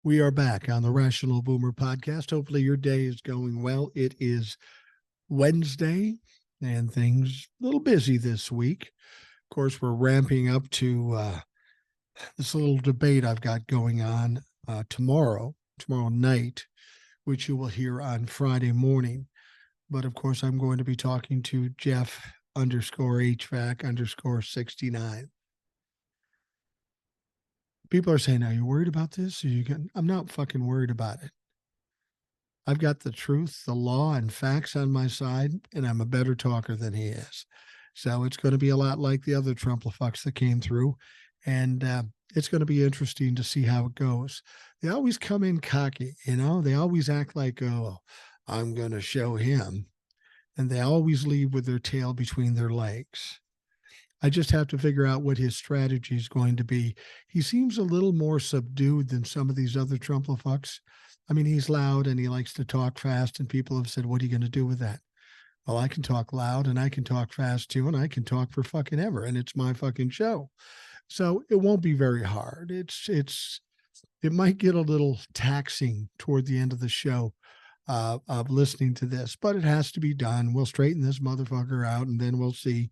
We are back on the Rational Boomer podcast. Hopefully, your day is going well. It is Wednesday and things a little busy this week. Of course, we're ramping up to this little debate I've got going on tomorrow night, which you will hear on Friday morning. But of course, I'm going to be talking to Jeff underscore HVAC underscore 69. People are saying, are you worried about this? I'm not fucking worried about it. I've got the truth, the law, and facts on my side, and I'm a better talker than he is. So it's going to be a lot like the other Trumplefucks that came through, and it's going to be interesting to see how it goes. They always come in cocky, They always act like, oh, I'm going to show him, and they always leave with their tail between their legs. I just have to figure out what his strategy is going to be. He seems a little more subdued than some of these other Trumplefucks. I mean, he's loud and he likes to talk fast, and people have said, what are you going to do with that? Well, I can talk loud and I can talk fast too, and I can talk for fucking ever, and it's my fucking show. So it won't be very hard. It might get a little taxing toward the end of the show of listening to this, but it has to be done. We'll straighten this motherfucker out, and then we'll see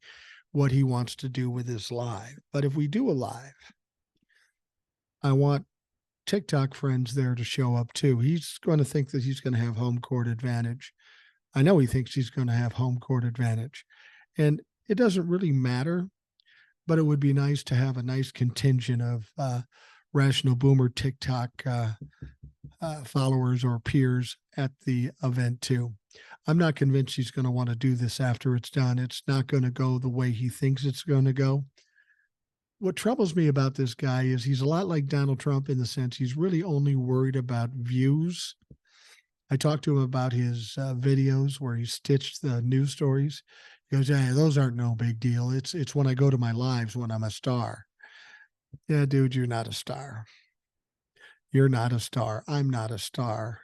what he wants to do with his live. But if we do a live, I want TikTok friends there to show up too. He's going to think that he's going to have home court advantage. I know he thinks he's going to have home court advantage. And it doesn't really matter, but it would be nice to have a nice contingent of Rational Boomer TikTok followers or peers at the event too. I'm not convinced he's going to want to do this after it's done. It's not going to go the way he thinks it's going to go. What troubles me about this guy is he's a lot like Donald Trump in the sense he's really only worried about views. I talked to him about his videos where he stitched the news stories. He goes, yeah, those aren't no big deal. It's when I go to my lives when I'm a star. Yeah, dude, you're not a star. You're not a star. I'm not a star.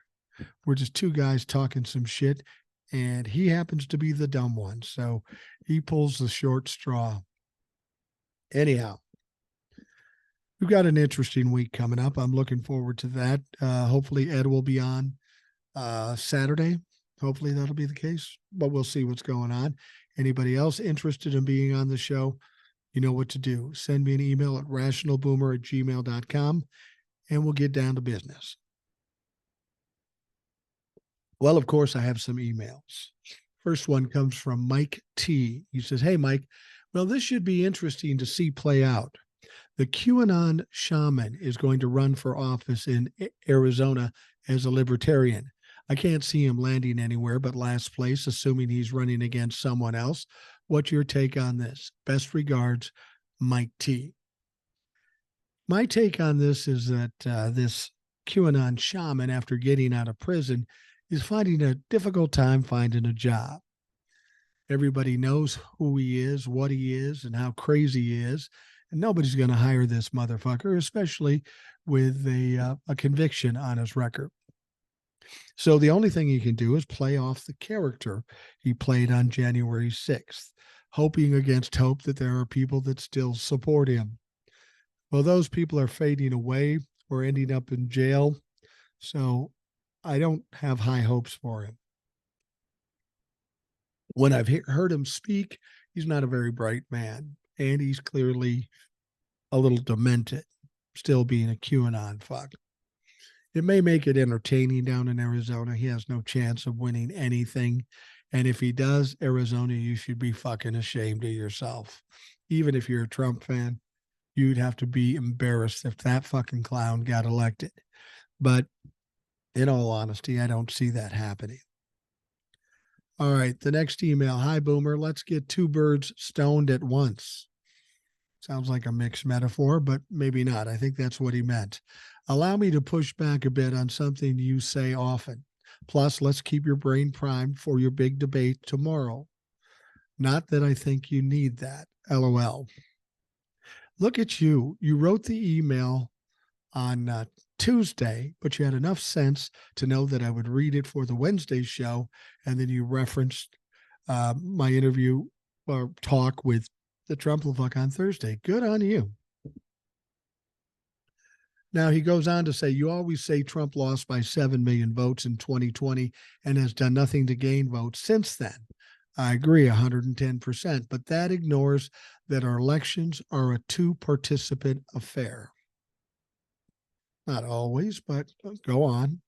We're just two guys talking some shit, and he happens to be the dumb one. So he pulls the short straw. Anyhow, we've got an interesting week coming up. I'm looking forward to that. Hopefully, Ed will be on Saturday. Hopefully, that'll be the case, but we'll see what's going on. Anybody else interested in being on the show, you know what to do. Send me an email at rationalboomer@gmail.com, and we'll get down to business. Well, of course, I have some emails. First one comes from Mike T. He says, hey, Mike, well, this should be interesting to see play out. The QAnon shaman is going to run for office in Arizona as a libertarian. I can't see him landing anywhere but last place, assuming he's running against someone else. What's your take on this? Best regards, Mike T. My take on this is that this QAnon shaman, after getting out of prison, is finding a difficult time finding a job. Everybody knows who he is, what he is, and how crazy he is. And nobody's going to hire this motherfucker, especially with a conviction on his record. So the only thing he can do is play off the character he played on January 6th, hoping against hope that there are people that still support him. Well, those people are fading away or ending up in jail. So I don't have high hopes for him. When I've heard him speak, he's not a very bright man, and he's clearly a little demented, still being a QAnon fuck. It may make it entertaining down in Arizona. He has no chance of winning anything. And if he does, Arizona, you should be fucking ashamed of yourself. Even if you're a Trump fan, you'd have to be embarrassed if that fucking clown got elected. But in all honesty, I don't see that happening. All right, the next email. Hi, Boomer. Let's get two birds stoned at once. Sounds like a mixed metaphor, but maybe not. I think that's what he meant. Allow me to push back a bit on something you say often. Plus, let's keep your brain primed for your big debate tomorrow. Not that I think you need that. LOL. Look at you. You wrote the email on Tuesday, but you had enough sense to know that I would read it for the Wednesday show, and then you referenced my interview or talk with the Trumplefuck on Thursday. Good on you. Now, he goes on to say, you always say Trump lost by 7 million votes in 2020 and has done nothing to gain votes since then. I agree 110%, but that ignores that our elections are a two-participant affair. Not always, but go on.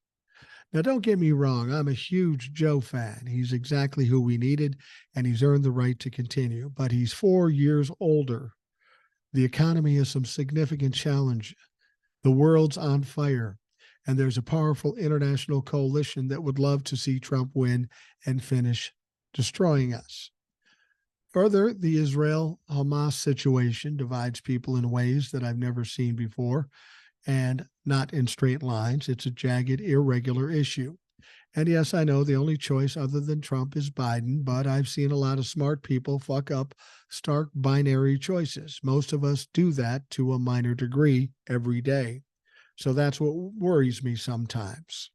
Now, don't get me wrong. I'm a huge Joe fan. He's exactly who we needed, and he's earned the right to continue. But he's 4 years older. The economy has some significant challenge. The world's on fire, and there's a powerful international coalition that would love to see Trump win and finish destroying us. Further, the Israel-Hamas situation divides people in ways that I've never seen before, and not in straight lines. It's a jagged, irregular issue. And yes, I know the only choice other than Trump is Biden, but I've seen a lot of smart people fuck up stark binary choices. Most of us do that to a minor degree every day. So that's what worries me sometimes.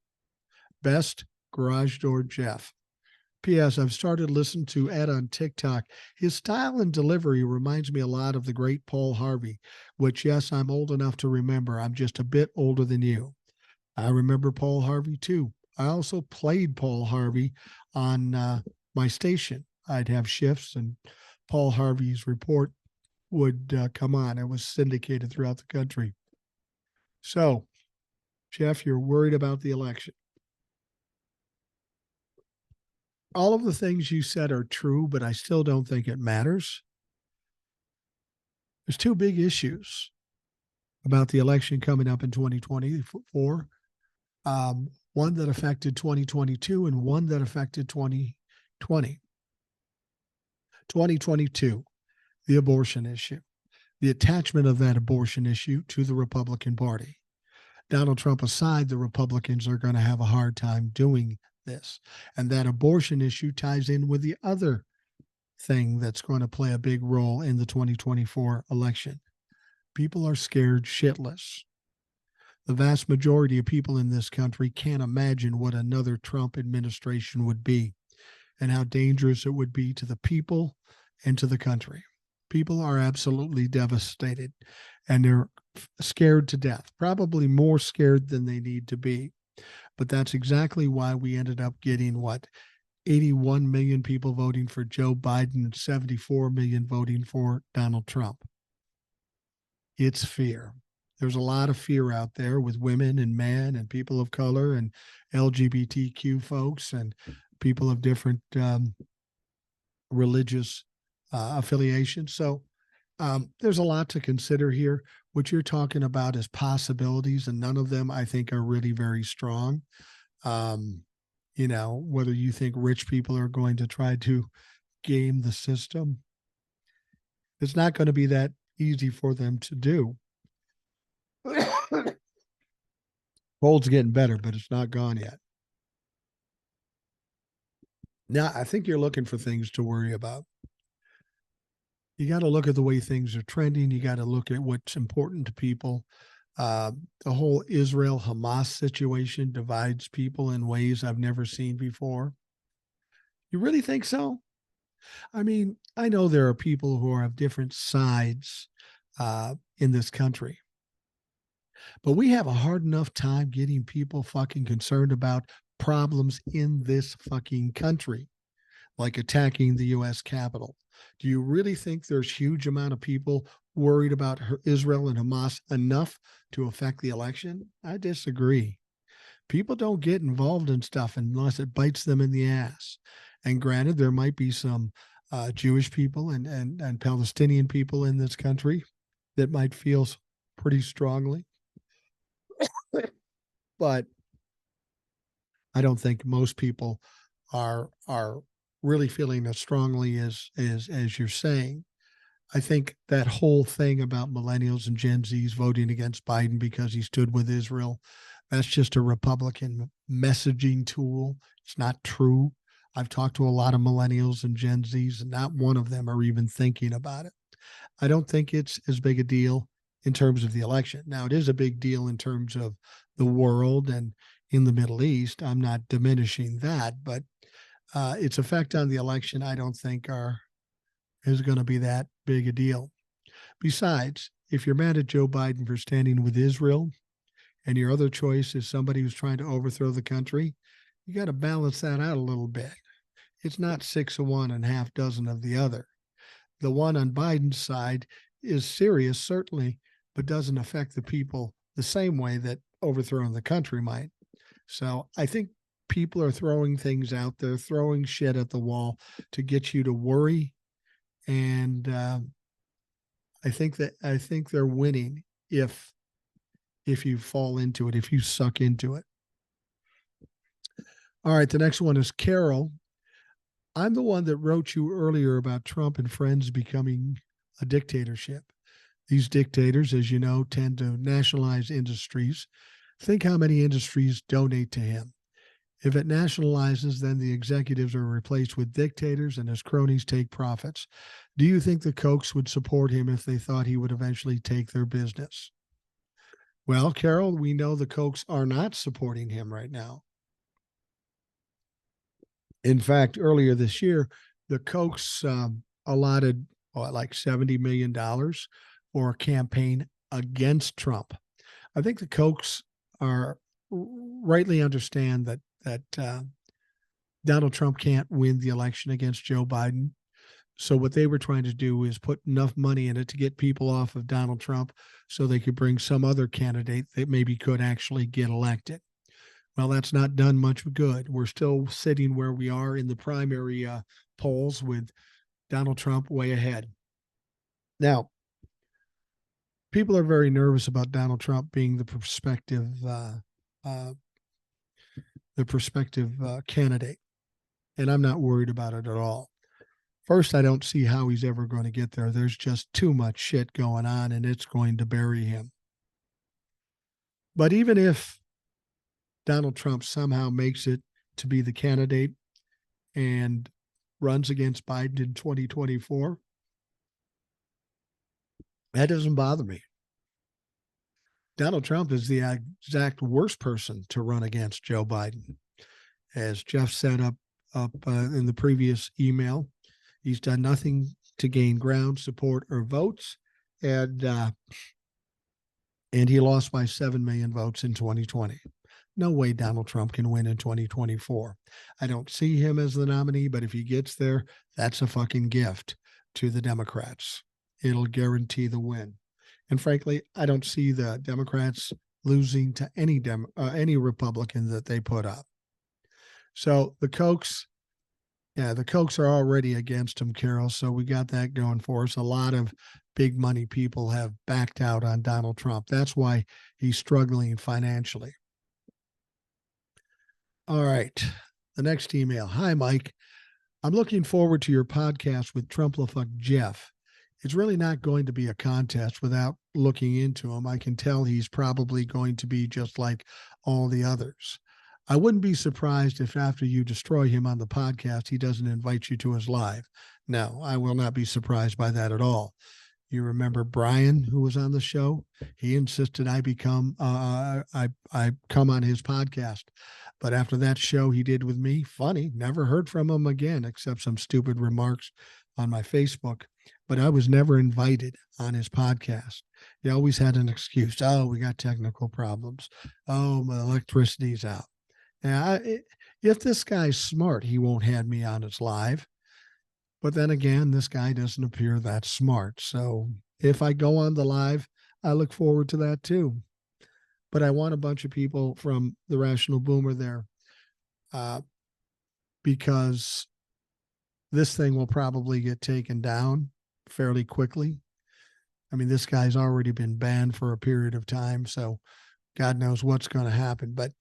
Best, Garage Door Jeff. P.S. I've started listening to Ed on TikTok. His style and delivery reminds me a lot of the great Paul Harvey, which, yes, I'm old enough to remember. I'm just a bit older than you. I remember Paul Harvey, too. I also played Paul Harvey on my station. I'd have shifts, and Paul Harvey's report would come on. It was syndicated throughout the country. So, Jeff, you're worried about the election. All of the things you said are true, but I still don't think it matters. There's two big issues about the election coming up in 2024. One that affected 2022 and one that affected 2020. 2022, the abortion issue, the attachment of that abortion issue to the Republican Party. Donald Trump aside, the Republicans are going to have a hard time doing this. And that abortion issue ties in with the other thing that's going to play a big role in the 2024 election. People are scared shitless. The vast majority of people in this country can't imagine what another Trump administration would be and how dangerous it would be to the people and to the country. People are absolutely devastated, and they're scared to death, probably more scared than they need to be. But that's exactly why we ended up getting 81 million people voting for Joe Biden and 74 million voting for Donald Trump. It's fear. There's a lot of fear out there with women and men and people of color and LGBTQ folks and people of different religious affiliations. So there's a lot to consider here. What you're talking about is possibilities, and none of them I think are really very strong. Whether you think rich people are going to try to game the system, it's not going to be that easy for them to do. Cold's getting better, but it's not gone yet. Now, I think you're looking for things to worry about. You got to look at the way things are trending. You got to look at what's important to people. The whole Israel-Hamas situation divides people in ways I've never seen before. You really think so? I mean, I know there are people who are of different sides in this country, but we have a hard enough time getting people fucking concerned about problems in this fucking country, like attacking the U.S. Capitol. Do you really think there's huge amount of people worried about Israel and Hamas enough to affect the election? I disagree. People don't get involved in stuff unless it bites them in the ass. And granted, there might be some Jewish people and Palestinian people in this country that might feel pretty strongly. But I don't think most people are really feeling as strongly as you're saying. I think that whole thing about millennials and Gen Zs voting against Biden because he stood with Israel, that's just a Republican messaging tool. It's not true. I've talked to a lot of millennials and Gen Zs, and not one of them are even thinking about it. I don't think it's as big a deal in terms of the election. Now, it is a big deal in terms of the world and in the Middle East. I'm not diminishing that, but its effect on the election, I don't think is going to be that big a deal. Besides, if you're mad at Joe Biden for standing with Israel, and your other choice is somebody who's trying to overthrow the country, you got to balance that out a little bit. It's not 6 of one and half dozen of the other. The one on Biden's side is serious, certainly, but doesn't affect the people the same way that overthrowing the country might. So I think people are throwing things out there, throwing shit at the wall to get you to worry. And I think they're winning if you fall into it, if you suck into it. All right, the next one is Carol. I'm the one that wrote you earlier about Trump and friends becoming a dictatorship. These dictators, as you know, tend to nationalize industries. Think how many industries donate to him. If it nationalizes, then the executives are replaced with dictators and his cronies take profits. Do you think the Kochs would support him if they thought he would eventually take their business? Well, Carol, we know the Kochs are not supporting him right now. In fact, earlier this year, the Kochs allotted like $70 million for a campaign against Trump. I think the Kochs are rightly understand that Donald Trump can't win the election against Joe Biden. So what they were trying to do is put enough money in it to get people off of Donald Trump so they could bring some other candidate that maybe could actually get elected. Well, that's not done much good. We're still sitting where we are in the primary polls with Donald Trump way ahead. Now, people are very nervous about Donald Trump being the prospective candidate, and I'm not worried about it at all. First, I don't see how he's ever going to get there. There's just too much shit going on, and it's going to bury him. But even if Donald Trump somehow makes it to be the candidate and runs against Biden in 2024, that doesn't bother me. Donald Trump is the exact worst person to run against Joe Biden. As Jeff said up in the previous email, he's done nothing to gain ground, support, or votes, and he lost by 7 million votes in 2020. No way Donald Trump can win in 2024. I don't see him as the nominee, but if he gets there, that's a fucking gift to the Democrats. It'll guarantee the win. And frankly, I don't see the Democrats losing to any Republican that they put up. So the Kochs are already against him, Carol. So we got that going for us. A lot of big money people have backed out on Donald Trump. That's why he's struggling financially. All right. The next email. Hi, Mike. I'm looking forward to your podcast with Trumplefuck Jeff. It's really not going to be a contest without looking into him. I can tell he's probably going to be just like all the others. I wouldn't be surprised if after you destroy him on the podcast, he doesn't invite you to his live. No, I will not be surprised by that at all. You remember Brian, who was on the show? He insisted I come on his podcast. But after that show he did with me, funny, never heard from him again, except some stupid remarks on my Facebook. But I was never invited on his podcast. He always had an excuse. Oh, we got technical problems. Oh, my electricity's out. Now, if this guy's smart, he won't have me on his live. But then again, this guy doesn't appear that smart. So if I go on the live, I look forward to that too. But I want a bunch of people from the Rational Boomer there because this thing will probably get taken down fairly quickly. I mean, this guy's already been banned for a period of time, so God knows what's going to happen. But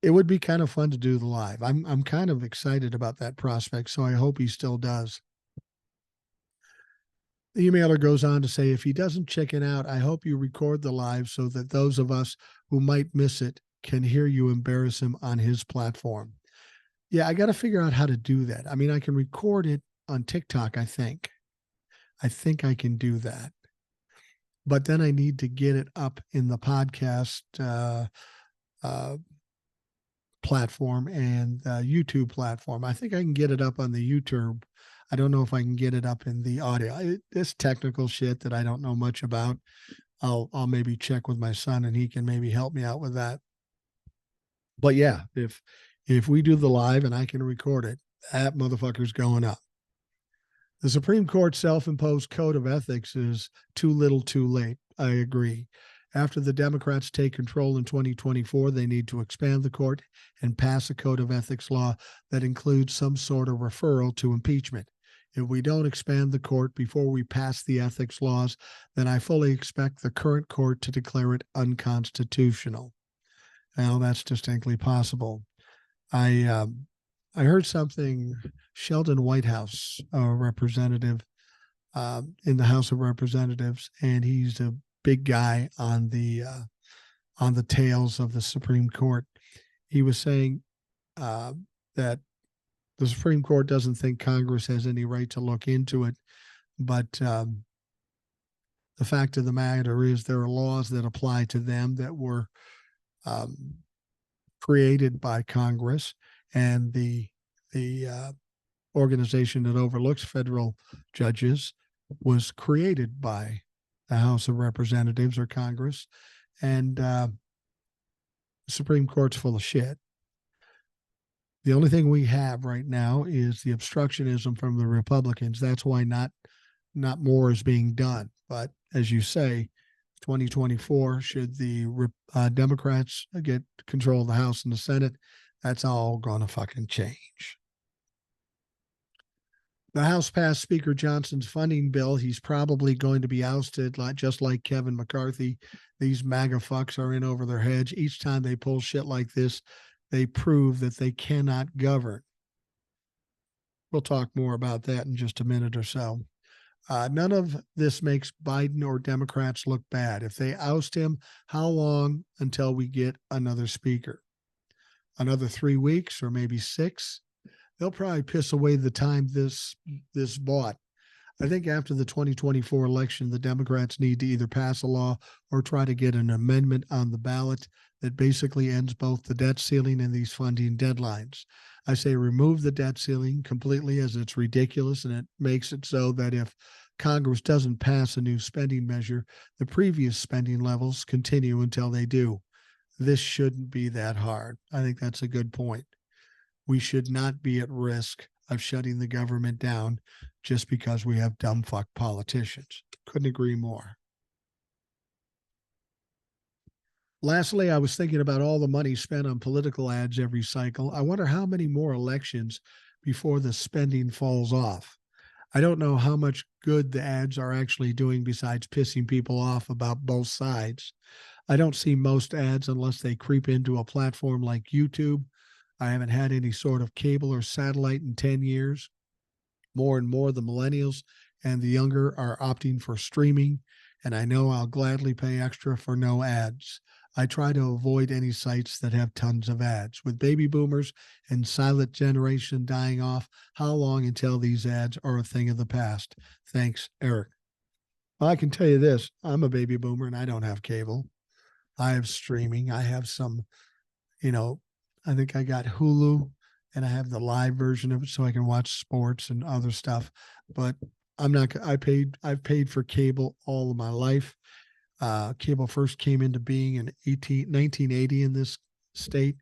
it would be kind of fun to do the live. I'm kind of excited about that prospect, so I hope he still does. The emailer goes on to say, if he doesn't check it out, I hope you record the live so that those of us who might miss it can hear you embarrass him on his platform. Yeah, I got to figure out how to do that. I mean, I can record it on TikTok, I think. I think I can do that. But then I need to get it up in the podcast platform and YouTube platform. I think I can get it up on the YouTube. I don't know if I can get it up in the audio. This technical shit that I don't know much about. I'll maybe check with my son and he can maybe help me out with that. But yeah, if we do the live and I can record it, that motherfucker's going up. The Supreme Court's self-imposed code of ethics is too little too late. I agree. After the Democrats take control in 2024, they need to expand the court and pass a code of ethics law that includes some sort of referral to impeachment. If we don't expand the court before we pass the ethics laws, then I fully expect the current court to declare it unconstitutional. Now, that's distinctly possible. I I heard something. Sheldon Whitehouse, a representative in the House of Representatives, and he's a big guy on the tails of the Supreme Court. He was saying that the Supreme Court doesn't think Congress has any right to look into it, but the fact of the matter is there are laws that apply to them that were um, created by Congress, and the organization that overlooks federal judges was created by the House of Representatives or Congress, and the Supreme Court's full of shit. The only thing we have right now is the obstructionism from the Republicans. That's why not more is being done. But as you say, 2024, should the Democrats get control of the House and the Senate, that's all going to fucking change. The House passed Speaker Johnson's funding bill. He's probably going to be ousted, just like Kevin McCarthy. These MAGA fucks are in over their heads. Each time they pull shit like this, they prove that they cannot govern. We'll talk more about that in just a minute or so. None of this makes Biden or Democrats look bad. If they oust him, how long until we get another speaker? Another 3 weeks or maybe 6? They'll probably piss away the time this bought. I think after the 2024 election, the Democrats need to either pass a law or try to get an amendment on the ballot that basically ends both the debt ceiling and these funding deadlines. I say remove the debt ceiling completely, as it's ridiculous, and it makes it so that if Congress doesn't pass a new spending measure, the previous spending levels continue until they do. This shouldn't be that hard. I think that's a good point. We should not be at risk of shutting the government down just because we have dumb fuck politicians. Couldn't agree more. Lastly, I was thinking about all the money spent on political ads every cycle. I wonder how many more elections before the spending falls off. I don't know how much good the ads are actually doing besides pissing people off about both sides. I don't see most ads unless they creep into a platform like YouTube. I haven't had any sort of cable or satellite in 10 years. More and more, the millennials and the younger are opting for streaming, and I know I'll gladly pay extra for no ads. I try to avoid any sites that have tons of ads. With baby boomers and silent generation dying off, how long until these ads are a thing of the past? Thanks, Eric. Well, I can tell you this, I'm a baby boomer and I don't have cable. I have streaming. I have some, I think I got Hulu and I have the live version of it so I can watch sports and other stuff. But I've paid for cable all of my life. Cable first came into being in 1980 in this state,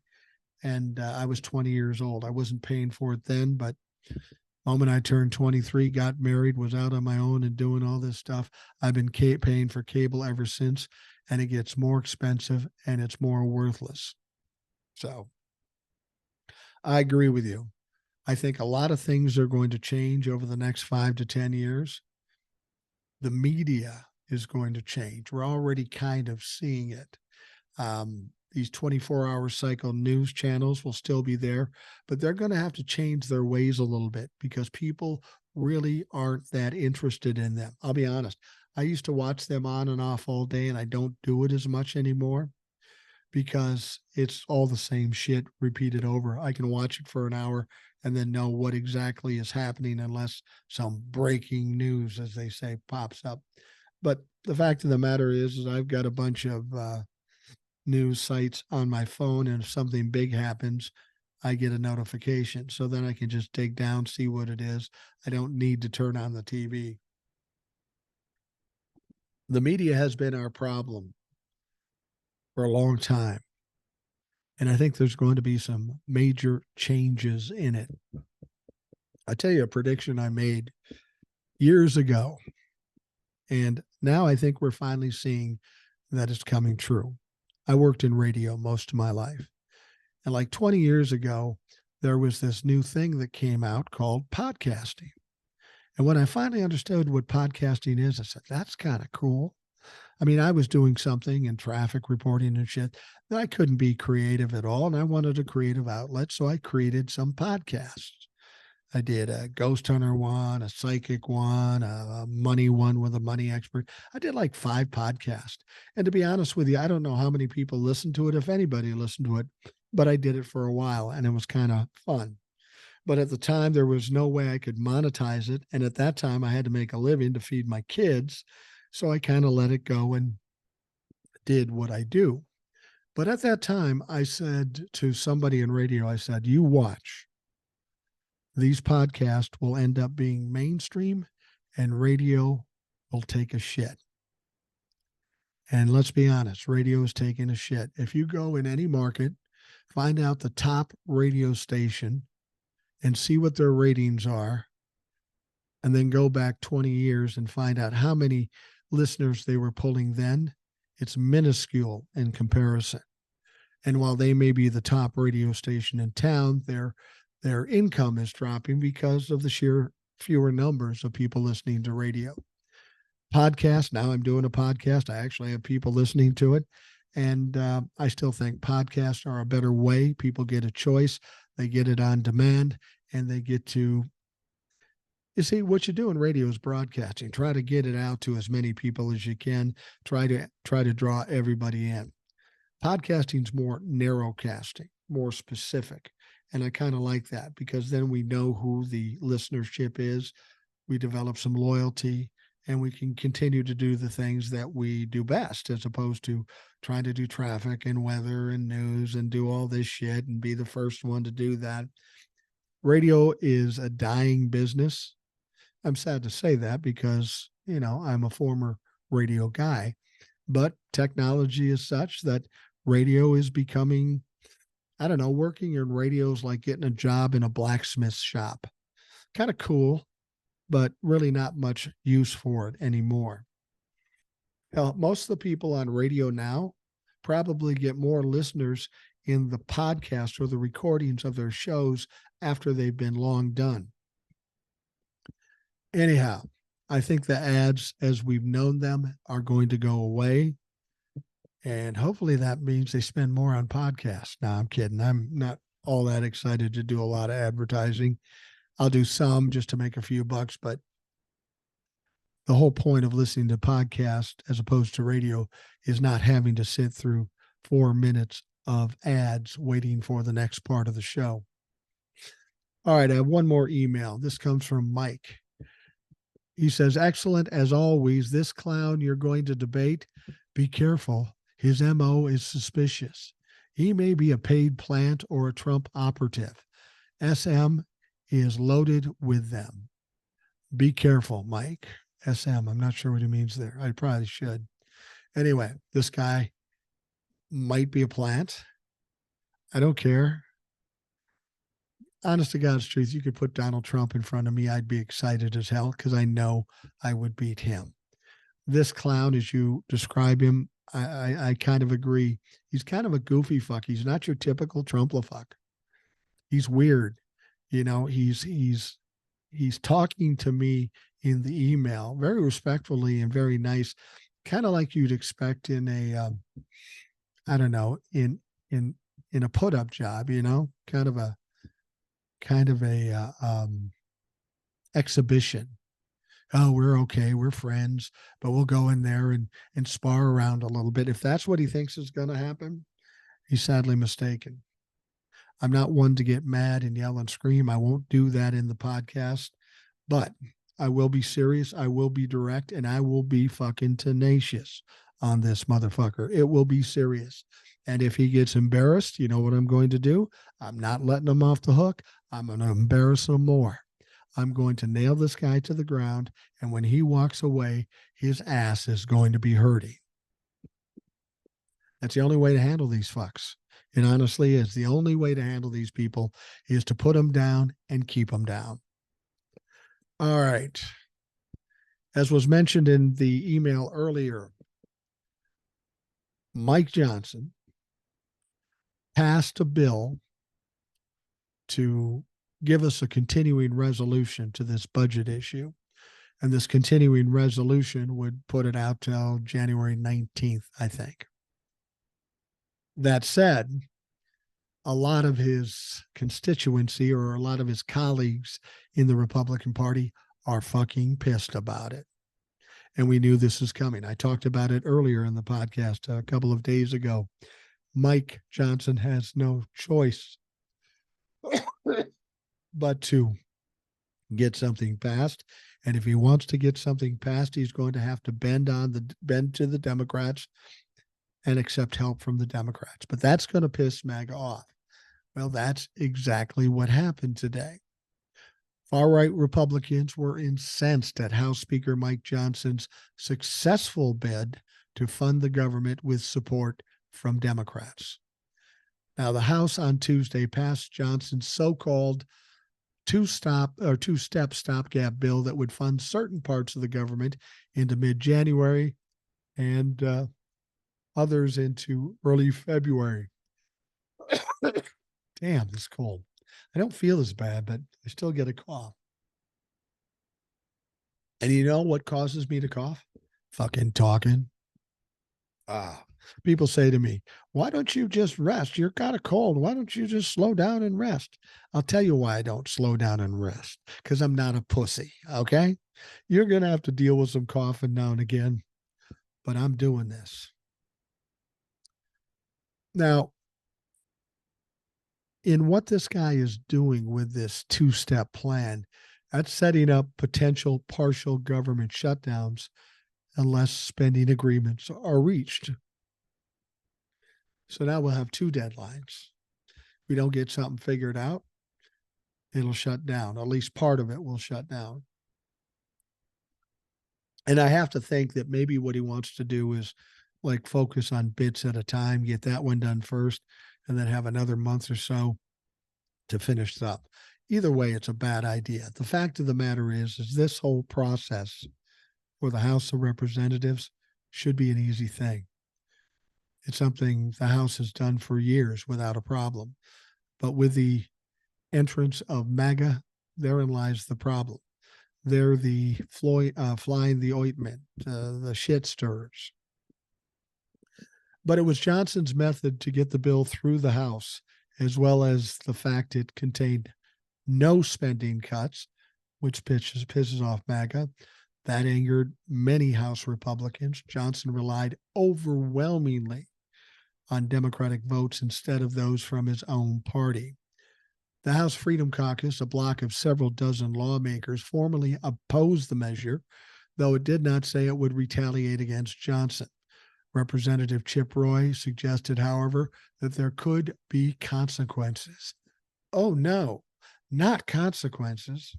and I was 20 years old. I wasn't paying for it then, but the moment I turned 23, got married, was out on my own and doing all this stuff, I've been paying for cable ever since, and it gets more expensive and it's more worthless. So I agree with you. I think a lot of things are going to change over the next 5 to 10 years. The media is going to change. We're already kind of seeing it. These 24-hour cycle news channels will still be there, but they're going to have to change their ways a little bit because people really aren't that interested in them. I'll be honest. I used to watch them on and off all day, and I don't do it as much anymore because it's all the same shit repeated over. I can watch it for an hour and then know what exactly is happening unless some breaking news, as they say, pops up. But the fact of the matter is I've got a bunch of news sites on my phone, and if something big happens, I get a notification. So then I can just dig down, see what it is. I don't need to turn on the TV. The media has been our problem for a long time. And I think there's going to be some major changes in it. I tell you a prediction I made years ago. And now I think we're finally seeing that it's coming true. I worked in radio most of my life. And like 20 years ago, there was this new thing that came out called podcasting. And when I finally understood what podcasting is, I said, that's kind of cool. I mean, I was doing something in traffic reporting and shit that I couldn't be creative at all. And I wanted a creative outlet. So I created some podcasts. I did a ghost hunter one, a psychic one, a money one with a money expert. I did like 5 podcasts. And to be honest with you, I don't know how many people listened to it, if anybody listened to it, but I did it for a while and it was kind of fun. But at the time, there was no way I could monetize it. And at that time, I had to make a living to feed my kids. So I kind of let it go and did what I do. But at that time, I said to somebody in radio, I said, you watch. These podcasts will end up being mainstream and radio will take a shit. And let's be honest, radio is taking a shit. If you go in any market, find out the top radio station and see what their ratings are, and then go back 20 years and find out how many listeners they were pulling then, it's minuscule in comparison. And while they may be the top radio station in town, their income is dropping because of the sheer fewer numbers of people listening to radio. Podcast, now I'm doing a podcast. I actually have people listening to it. And I still think podcasts are a better way. People get a choice. They get it on demand and they get to, you see, what you do in radio is broadcasting. Try to get it out to as many people as you can. Try to draw everybody in. Podcasting's more narrow casting, more specific. And I kind of like that because then we know who the listenership is. We develop some loyalty and we can continue to do the things that we do best as opposed to trying to do traffic and weather and news and do all this shit and be the first one to do that. Radio is a dying business. I'm sad to say that because, you know, I'm a former radio guy, but technology is such that radio is becoming, I don't know, working in radio is like getting a job in a blacksmith shop. Kind of cool, but really not much use for it anymore. Hell, most of the people on radio now probably get more listeners in the podcast or the recordings of their shows after they've been long done. Anyhow, I think the ads as we've known them are going to go away. And hopefully that means they spend more on podcasts. No, I'm kidding. I'm not all that excited to do a lot of advertising. I'll do some just to make a few bucks, but the whole point of listening to podcasts as opposed to radio is not having to sit through 4 minutes of ads waiting for the next part of the show. All right, I have one more email. This comes from Mike. He says, excellent as always. This clown you're going to debate, be careful. His MO is suspicious. He may be a paid plant or a Trump operative. SM is loaded with them. Be careful, Mike. SM, I'm not sure what he means there. I probably should. Anyway, this guy might be a plant. I don't care. Honest to God's truth, you could put Donald Trump in front of me. I'd be excited as hell because I know I would beat him. This clown, as you describe him, I kind of agree. He's kind of a goofy fuck. He's not your typical Trump-la-fuck. He's weird. You know, he's talking to me in the email very respectfully and very nice, kind of like you'd expect in a, I don't know, in a put-up job, you know, kind of a exhibition. Oh, we're okay, we're friends, but we'll go in there and spar around a little bit. If that's what he thinks is going to happen, he's sadly mistaken. I'm not one to get mad and yell and scream. I won't do that in the podcast, but I will be serious. I will be direct, and I will be fucking tenacious on this motherfucker. It will be serious. And if he gets embarrassed, you know what I'm going to do? I'm not letting him off the hook. I'm going to embarrass him more. I'm going to nail this guy to the ground. And when he walks away, his ass is going to be hurting. That's the only way to handle these fucks. It honestly is. The only way to handle these people is to put them down and keep them down. All right. As was mentioned in the email earlier, Mike Johnson passed a bill to give us a continuing resolution to this budget issue. And this continuing resolution would put it out till January 19th, I think. That said, a lot of his constituency or a lot of his colleagues in the Republican Party are fucking pissed about it. And we knew this was coming. I talked about it earlier in the podcast a couple of days ago. Mike Johnson has no choice but to get something passed. And if he wants to get something passed, he's going to have to bend to the Democrats and accept help from the Democrats. But that's going to piss MAGA off. Well, that's exactly what happened today. Far-right Republicans were incensed at House Speaker Mike Johnson's successful bid to fund the government with support from Democrats. Now, the House on Tuesday passed Johnson's so-called two-step stopgap bill that would fund certain parts of the government into mid-January and others into early February. Damn, this cold. I don't feel as bad, but I still get a cough. And you know what causes me to cough? Fucking talking. People say to me, why don't you just rest? You're kind of cold. Why don't you just slow down and rest? I'll tell you why I don't slow down and rest. Because I'm not a pussy, okay? You're going to have to deal with some coughing now and again, but I'm doing this. Now, in what this guy is doing with this two-step plan, that's setting up potential partial government shutdowns unless spending agreements are reached. So now we'll have two deadlines. If we don't get something figured out, it'll shut down. At least part of it will shut down. And I have to think that maybe what he wants to do is like focus on bits at a time, get that one done first, and then have another month or so to finish up. Either way, it's a bad idea. The fact of the matter is this whole process for the House of Representatives should be an easy thing. It's something the House has done for years without a problem. But with the entrance of MAGA, therein lies the problem. They're the flying the ointment, the shit stirrers. But it was Johnson's method to get the bill through the House, as well as the fact it contained no spending cuts, which pisses off MAGA. That angered many House Republicans. Johnson relied overwhelmingly on Democratic votes instead of those from his own party. The House Freedom Caucus, a bloc of several dozen lawmakers, formally opposed the measure, though it did not say it would retaliate against Johnson. Representative Chip Roy suggested, however, that there could be consequences. Oh, no, not consequences.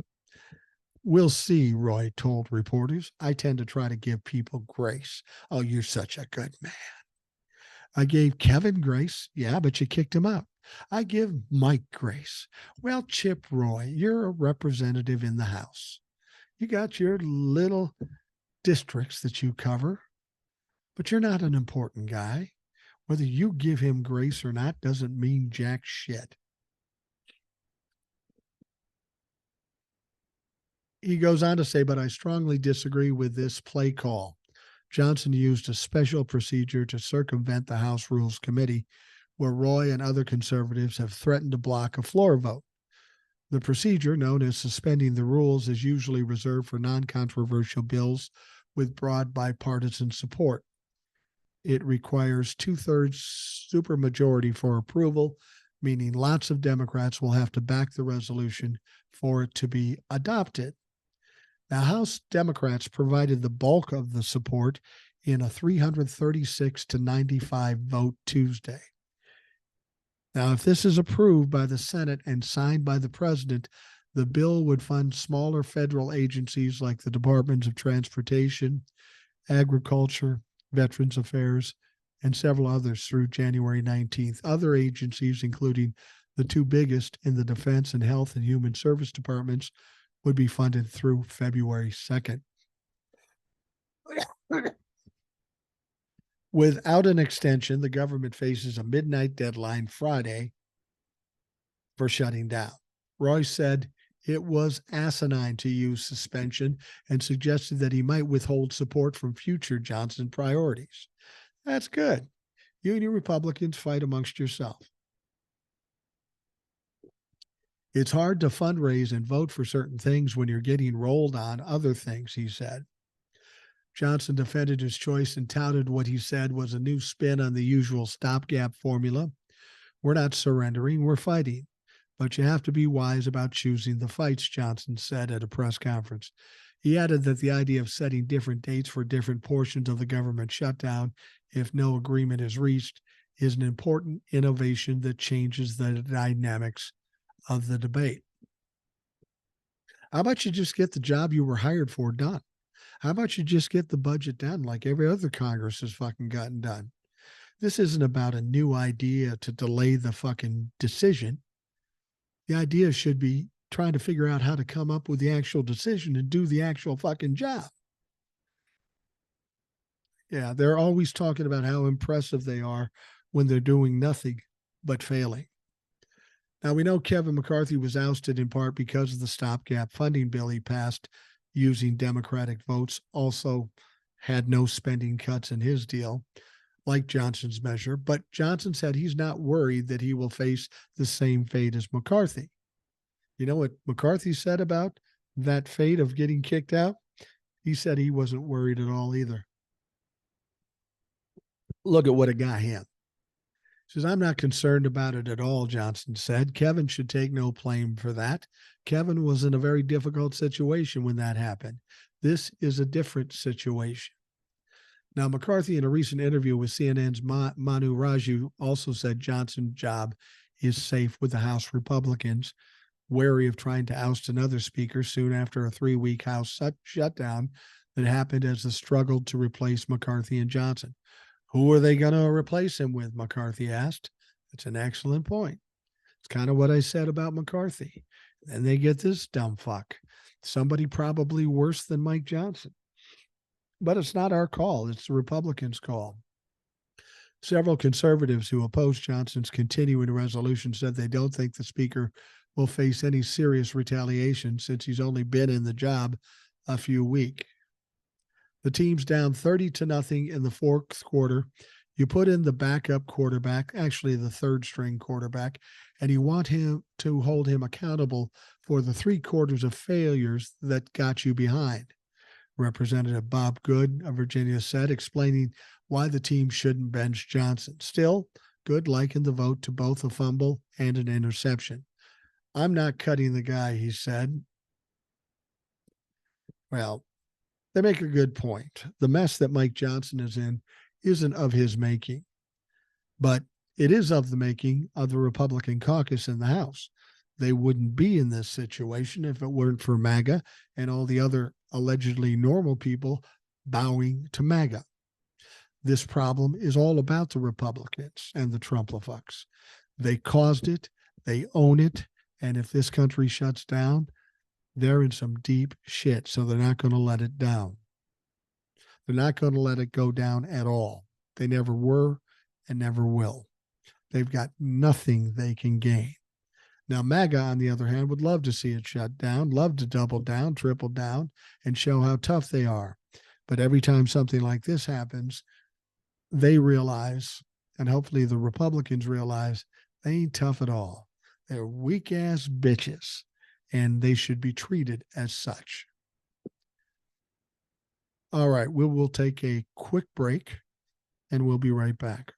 We'll see, Roy told reporters. I tend to try to give people grace. Oh, you're such a good man. I gave Kevin grace. Yeah, but you kicked him out. I give Mike grace. Well, Chip Roy, you're a representative in the House. You got your little districts that you cover, but you're not an important guy. Whether you give him grace or not doesn't mean jack shit. He goes on to say, but I strongly disagree with this play call. Johnson used a special procedure to circumvent the House Rules Committee, where Roy and other conservatives have threatened to block a floor vote. The procedure, known as suspending the rules, is usually reserved for non-controversial bills with broad bipartisan support. It requires 2/3 supermajority for approval, meaning lots of Democrats will have to back the resolution for it to be adopted. Now, House Democrats provided the bulk of the support in a 336-95 vote Tuesday. Now, if this is approved by the Senate and signed by the president, The bill would fund smaller federal agencies like the Departments of Transportation, Agriculture, Veterans Affairs, and several others through January 19th. Other agencies, including the two biggest in the Defense and Health and Human Service departments, would be funded through February 2nd. Without an extension, the government faces a midnight deadline Friday for shutting down. Royce said it was asinine to use suspension and suggested that he might withhold support from future Johnson priorities. That's good. You and your Republicans fight amongst yourself. It's hard to fundraise and vote for certain things when you're getting rolled on other things, he said. Johnson defended his choice and touted what he said was a new spin on the usual stopgap formula. We're not surrendering, we're fighting. But you have to be wise about choosing the fights, Johnson said at a press conference. He added that the idea of setting different dates for different portions of the government shutdown, if no agreement is reached, is an important innovation that changes the dynamics of the debate. How about you just get the job you were hired for done? How about you just get the budget done like every other Congress has fucking gotten done? This isn't about a new idea to delay the fucking decision. The idea should be trying to figure out how to come up with the actual decision and do the actual fucking job. Yeah, they're always talking about how impressive they are when they're doing nothing but failing. Now, we know Kevin McCarthy was ousted in part because of the stopgap funding bill he passed using Democratic votes, also had no spending cuts in his deal, like Johnson's measure. But Johnson said he's not worried that he will face the same fate as McCarthy. You know what McCarthy said about that fate of getting kicked out? He said he wasn't worried at all either. Look at what it got him. He says, I'm not concerned about it at all, Johnson said. Kevin should take no blame for that. Kevin was in a very difficult situation when that happened. This is a different situation. Now, McCarthy, in a recent interview with CNN's Manu Raju, also said Johnson's job is safe with the House Republicans, wary of trying to oust another speaker soon after a 3-week House shutdown that happened as the struggle to replace McCarthy and Johnson. Who are they going to replace him with? McCarthy asked. It's an excellent point. It's kind of what I said about McCarthy. And they get this dumb fuck. Somebody probably worse than Mike Johnson. But it's not our call. It's the Republicans' call. Several conservatives who oppose Johnson's continuing resolution said they don't think the speaker will face any serious retaliation since he's only been in the job a few weeks. The team's down 30-0 in the fourth quarter. You put in the backup quarterback, actually the third string quarterback, and you want him to hold him accountable for the 3 quarters of failures that got you behind. Representative Bob Good of Virginia said, explaining why the team shouldn't bench Johnson. Still, Good likened the vote to both a fumble and an interception. I'm not cutting the guy, he said. Well, they make a good point. The mess that Mike Johnson is in isn't of his making, but it is of the making of the Republican caucus in the House. They wouldn't be in this situation if it weren't for MAGA and all the other allegedly normal people bowing to MAGA. This problem is all about the Republicans and the Trump-la-fucks. They caused it, they own it, and if this country shuts down, they're in some deep shit, so they're not going to let it down. They're not going to let it go down at all. They never were and never will. They've got nothing they can gain. Now, MAGA, on the other hand, would love to see it shut down, love to double down, triple down, and show how tough they are. But every time something like this happens, they realize, and hopefully the Republicans realize, they ain't tough at all. They're weak-ass bitches, and they should be treated as such. All right, we will take a quick break, and we'll be right back.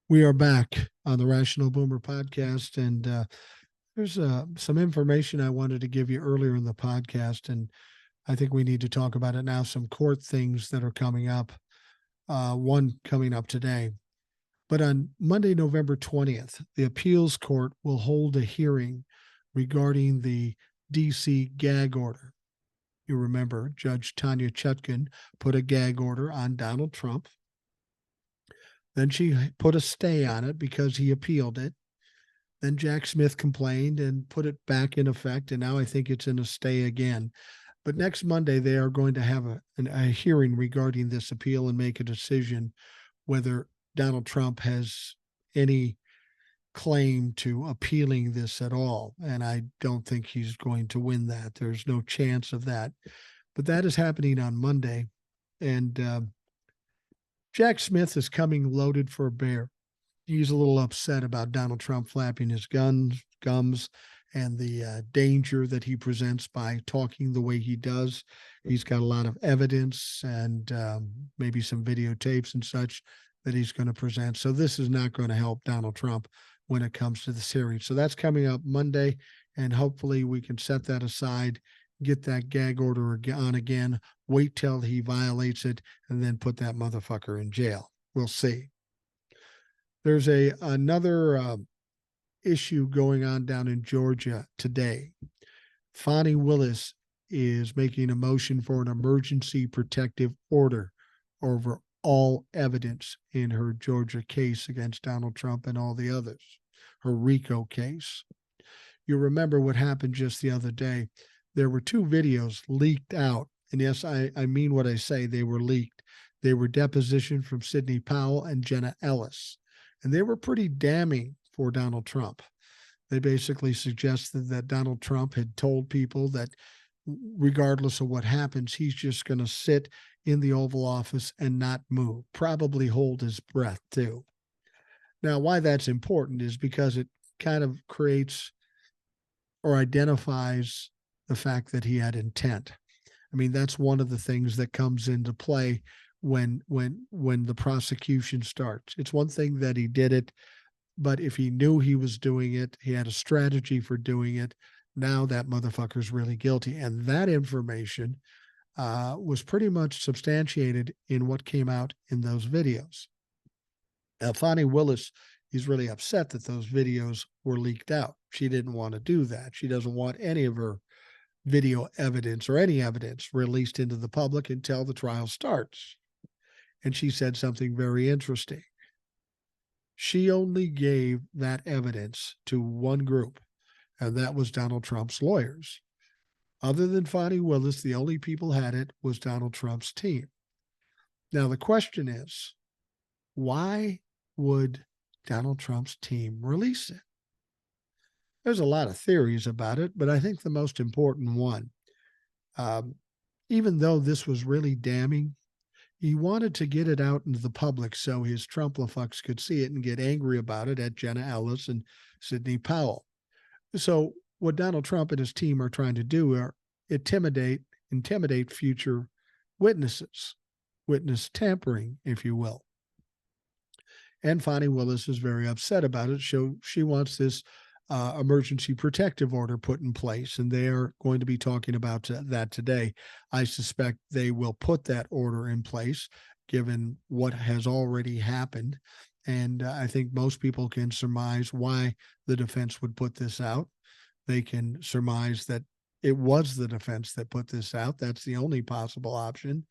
We are back on the Rational Boomer podcast, and There's some information I wanted to give you earlier in the podcast, and I think we need to talk about it now. Some court things that are coming up, one coming up today. But on Monday, November 20th, the appeals court will hold a hearing regarding the DC gag order. You remember Judge Tanya Chutkan put a gag order on Donald Trump. Then she put a stay on it because he appealed it. Then Jack Smith complained and put it back in effect, and now I think it's in a stay again. But next Monday, they are going to have a hearing regarding this appeal and make a decision whether Donald Trump has any claim to appealing this at all. And I don't think he's going to win that. There's no chance of that. But that is happening on Monday. And Jack Smith is coming loaded for bear. He's a little upset about Donald Trump flapping his gums and the danger that he presents by talking the way he does. He's got a lot of evidence and maybe some videotapes and such that he's going to present. So this is not going to help Donald Trump when it comes to the series. So that's coming up Monday, and hopefully we can set that aside, get that gag order on again, wait till he violates it, and then put that motherfucker in jail. We'll see. There's another issue going on down in Georgia today. Fani Willis is making a motion for an emergency protective order over all evidence in her Georgia case against Donald Trump and all the others, her RICO case. You remember what happened just the other day. There were two videos leaked out. And yes, I mean what I say, they were leaked. They were depositioned from Sidney Powell and Jenna Ellis. And they were pretty damning for Donald Trump. They basically suggested that Donald Trump had told people that regardless of what happens, he's just going to sit in the Oval Office and not move, probably hold his breath too. Now, why that's important is because it kind of creates or identifies the fact that he had intent. I mean, that's one of the things that comes into play when the prosecution starts. It's one thing that he did it, but if he knew he was doing it, he had a strategy for doing it. Now that motherfucker's really guilty. And that information was pretty much substantiated in what came out in those videos. Now, Fani Willis is really upset that those videos were leaked out. She didn't want to do that. She doesn't want any of her video evidence or any evidence released into the public until the trial starts. And she said something very interesting. She only gave that evidence to one group, and that was Donald Trump's lawyers. Other than Fani Willis, the only people had it was Donald Trump's team. Now, the question is, why would Donald Trump's team release it? There's a lot of theories about it, but I think the most important one, even though this was really damning, he wanted to get it out into the public so his Trump-la-fucks could see it and get angry about it at Jenna Ellis and Sidney Powell. So what Donald Trump and his team are trying to do are intimidate future witnesses, witness tampering, if you will. And Fani Willis is very upset about it. She wants this emergency protective order put in place, and they are going to be talking about that today. I suspect they will put that order in place, given what has already happened. And I think most people can surmise why the defense would put this out. They can surmise that it was the defense that put this out. That's the only possible option.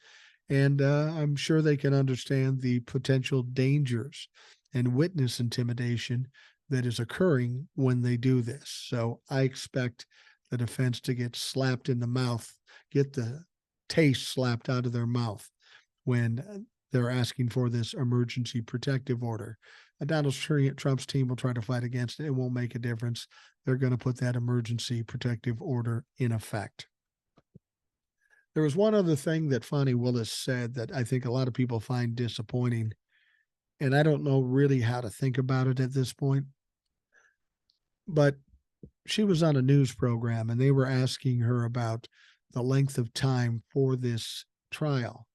And I'm sure they can understand the potential dangers and witness intimidation that is occurring when they do this. So I expect the defense to get slapped in the mouth, get the taste slapped out of their mouth when they're asking for this emergency protective order. Donald Trump's team will try to fight against it. It won't make a difference. They're going to put that emergency protective order in effect. There was one other thing that Fani Willis said that I think a lot of people find disappointing, and I don't know really how to think about it at this point. But she was on a news program, and they were asking her about the length of time for this trial.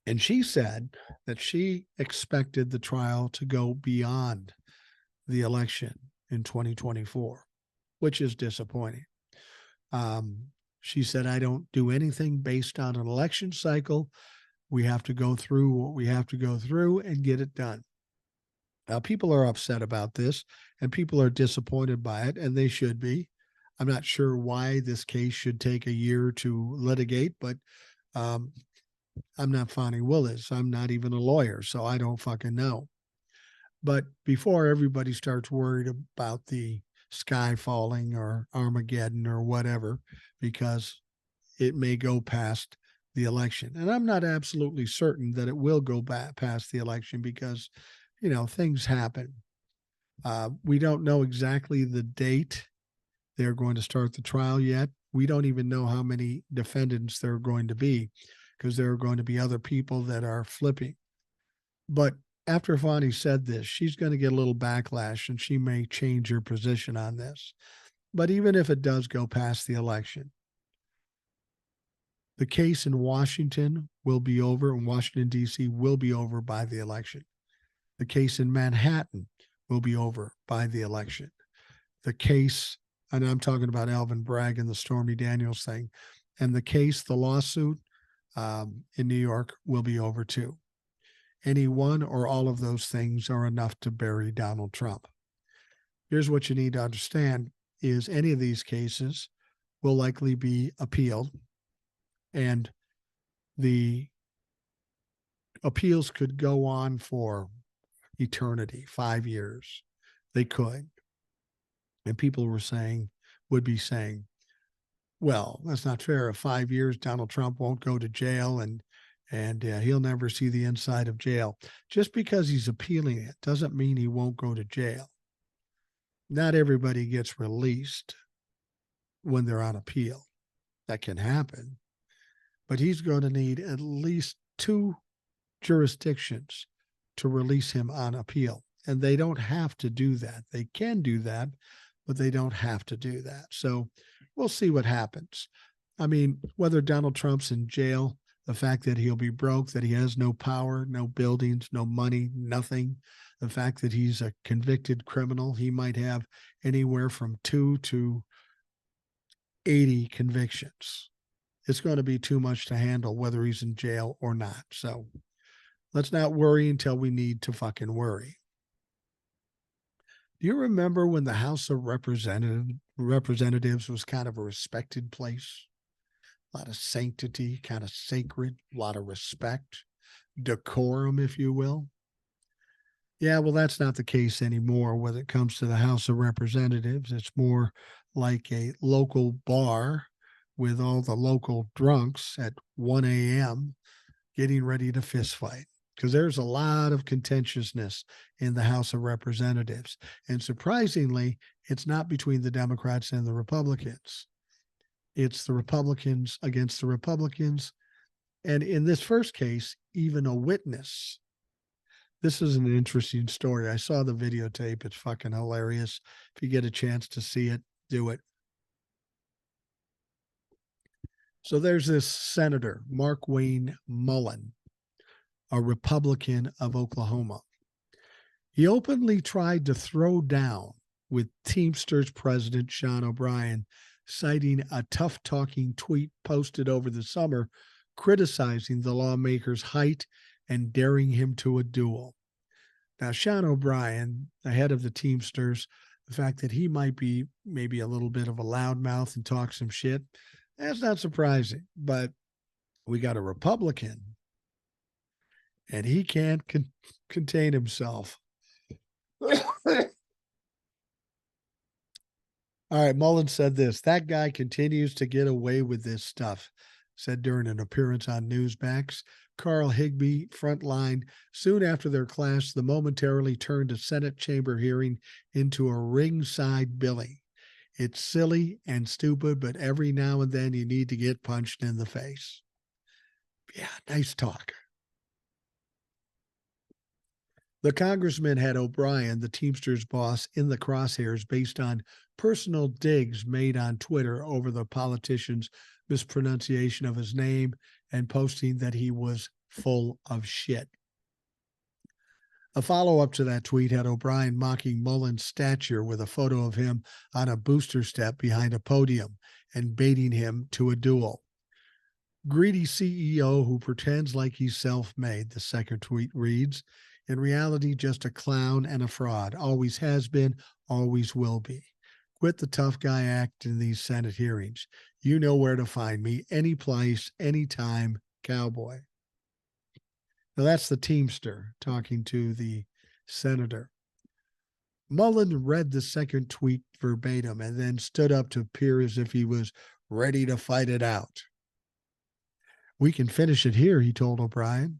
And she said that she expected the trial to go beyond the election. in 2024, which is disappointing. She said, I don't do anything based on an election cycle. We have to go through what we have to go through and get it done. Now, people are upset about this and people are disappointed by it, and they should be. I'm not sure why this case should take a year to litigate, but I'm not Fonnie Willis. I'm not even a lawyer, so I don't fucking know. But before everybody starts worried about the sky falling or Armageddon or whatever, because it may go past the election. And I'm not absolutely certain that it will go back past the election because, you know, things happen. We don't know exactly the date they're going to start the trial yet. We don't even know how many defendants there are going to be because there are going to be other people that are flipping. But after Fonnie said this, she's going to get a little backlash and she may change her position on this. But even if it does go past the election, the case in Washington will be over, and Washington, D.C. will be over by the election. The case in Manhattan will be over by the election. The case, and I'm talking about Alvin Bragg and the Stormy Daniels thing, and the case, the lawsuit in New York will be over too. Any one or all of those things are enough to bury Donald Trump. Here's what you need to understand is any of these cases will likely be appealed, and the appeals could go on for eternity, 5 years. They could. And people would be saying, well, that's not fair. In 5 years, Donald Trump won't go to jail and he'll never see the inside of jail. Just because he's appealing it doesn't mean he won't go to jail. Not everybody gets released when they're on appeal. That can happen. But he's going to need at least 2 jurisdictions to release him on appeal. And they don't have to do that. They can do that, but they don't have to do that. So we'll see what happens. I mean, whether Donald Trump's in jail, the fact that he'll be broke, that he has no power, no buildings, no money, nothing, the fact that he's a convicted criminal, he might have anywhere from 2 to 80 convictions. It's going to be too much to handle whether he's in jail or not. So let's not worry until we need to fucking worry. Do you remember when the House of Representatives was kind of a respected place? A lot of sanctity, kind of sacred, a lot of respect, decorum, if you will. Yeah, well, that's not the case anymore when it comes to the House of Representatives. It's more like a local bar with all the local drunks at 1 a.m. getting ready to fist fight. Because there's a lot of contentiousness in the House of Representatives. And surprisingly, it's not between the Democrats and the Republicans. It's the Republicans against the Republicans. And in this first case, even a witness. This is an interesting story. I saw the videotape. It's fucking hilarious. If you get a chance to see it, do it. So there's this senator, Mark Wayne Mullen, a Republican of Oklahoma. He openly tried to throw down with Teamsters President Sean O'Brien, citing a tough-talking tweet posted over the summer criticizing the lawmaker's height and daring him to a duel. Now, Sean O'Brien, the head of the Teamsters, the fact that he might be maybe a little bit of a loudmouth and talk some shit, that's not surprising. But we got a Republican, and he can't contain himself. All right, Mullen said this. That guy continues to get away with this stuff, said during an appearance on Newsmax. Carl Higbee, Frontline, soon after their clash, the momentarily turned a Senate chamber hearing into a ringside billing. It's silly and stupid, but every now and then you need to get punched in the face. Yeah, nice talk. The congressman had O'Brien, the Teamsters boss, in the crosshairs based on personal digs made on Twitter over the politician's mispronunciation of his name and posting that he was full of shit. A follow-up to that tweet had O'Brien mocking Mullen's stature with a photo of him on a booster step behind a podium and baiting him to a duel. Greedy CEO who pretends like he's self-made, the second tweet reads. In reality, just a clown and a fraud. Always has been, always will be. Quit the tough guy act in these Senate hearings. You know where to find me, any place, anytime, cowboy. Now that's the Teamster talking to the senator. Mullen read the second tweet verbatim and then stood up to appear as if he was ready to fight it out. We can finish it here, he told O'Brien.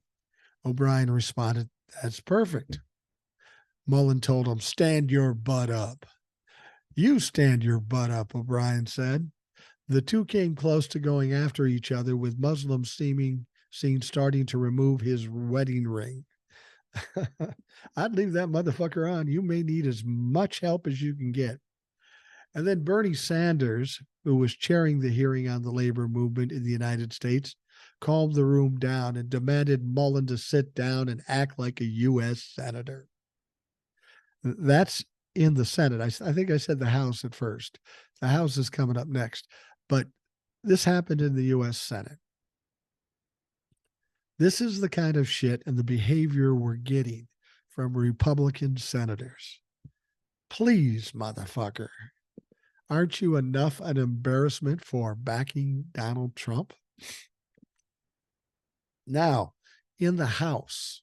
O'Brien responded, that's perfect. Mullen told him, stand your butt up. You stand your butt up, O'Brien said. The two came close to going after each other, with Muslims seen starting to remove his wedding ring. I'd leave that motherfucker on. You may need as much help as you can get. And then Bernie Sanders, who was chairing the hearing on the labor movement in the United States, calmed the room down and demanded Mullen to sit down and act like a U.S. senator. That's in the Senate. I think I said the House at first. The House is coming up next. But this happened in the U.S. Senate. This is the kind of shit and the behavior we're getting from Republican senators. Please, motherfucker. Aren't you enough an embarrassment for backing Donald Trump? Now, in the House,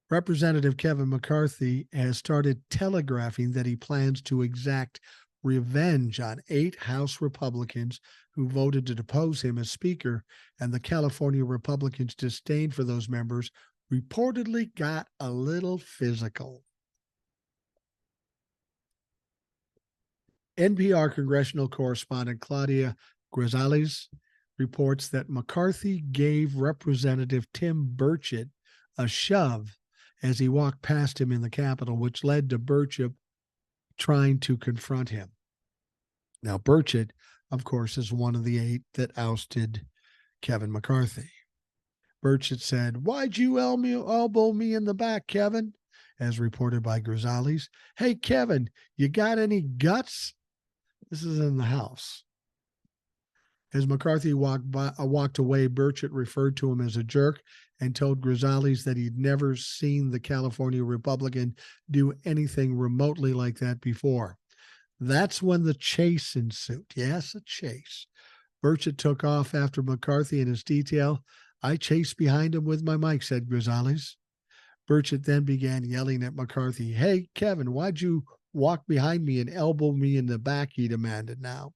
Representative Kevin McCarthy has started telegraphing that he plans to exact revenge on 8 House Republicans who voted to depose him as Speaker, and the California Republicans' disdain for those members reportedly got a little physical. NPR congressional correspondent Claudia Grisales reports that McCarthy gave Representative Tim Burchett a shove as he walked past him in the Capitol, which led to Burchett trying to confront him. Now, Burchett, of course, is one of the 8 that ousted Kevin McCarthy. Burchett said, why'd you elbow me in the back, Kevin? As reported by Grisales. Hey, Kevin, you got any guts? This is in the House. As McCarthy walked away, Burchett referred to him as a jerk and told Grisales that he'd never seen the California Republican do anything remotely like that before. That's when the chase ensued. Yes, a chase. Burchett took off after McCarthy and his detail. I chased behind him with my mic, said Grisales. Burchett then began yelling at McCarthy. Hey, Kevin, why'd you walk behind me and elbow me in the back, he demanded now.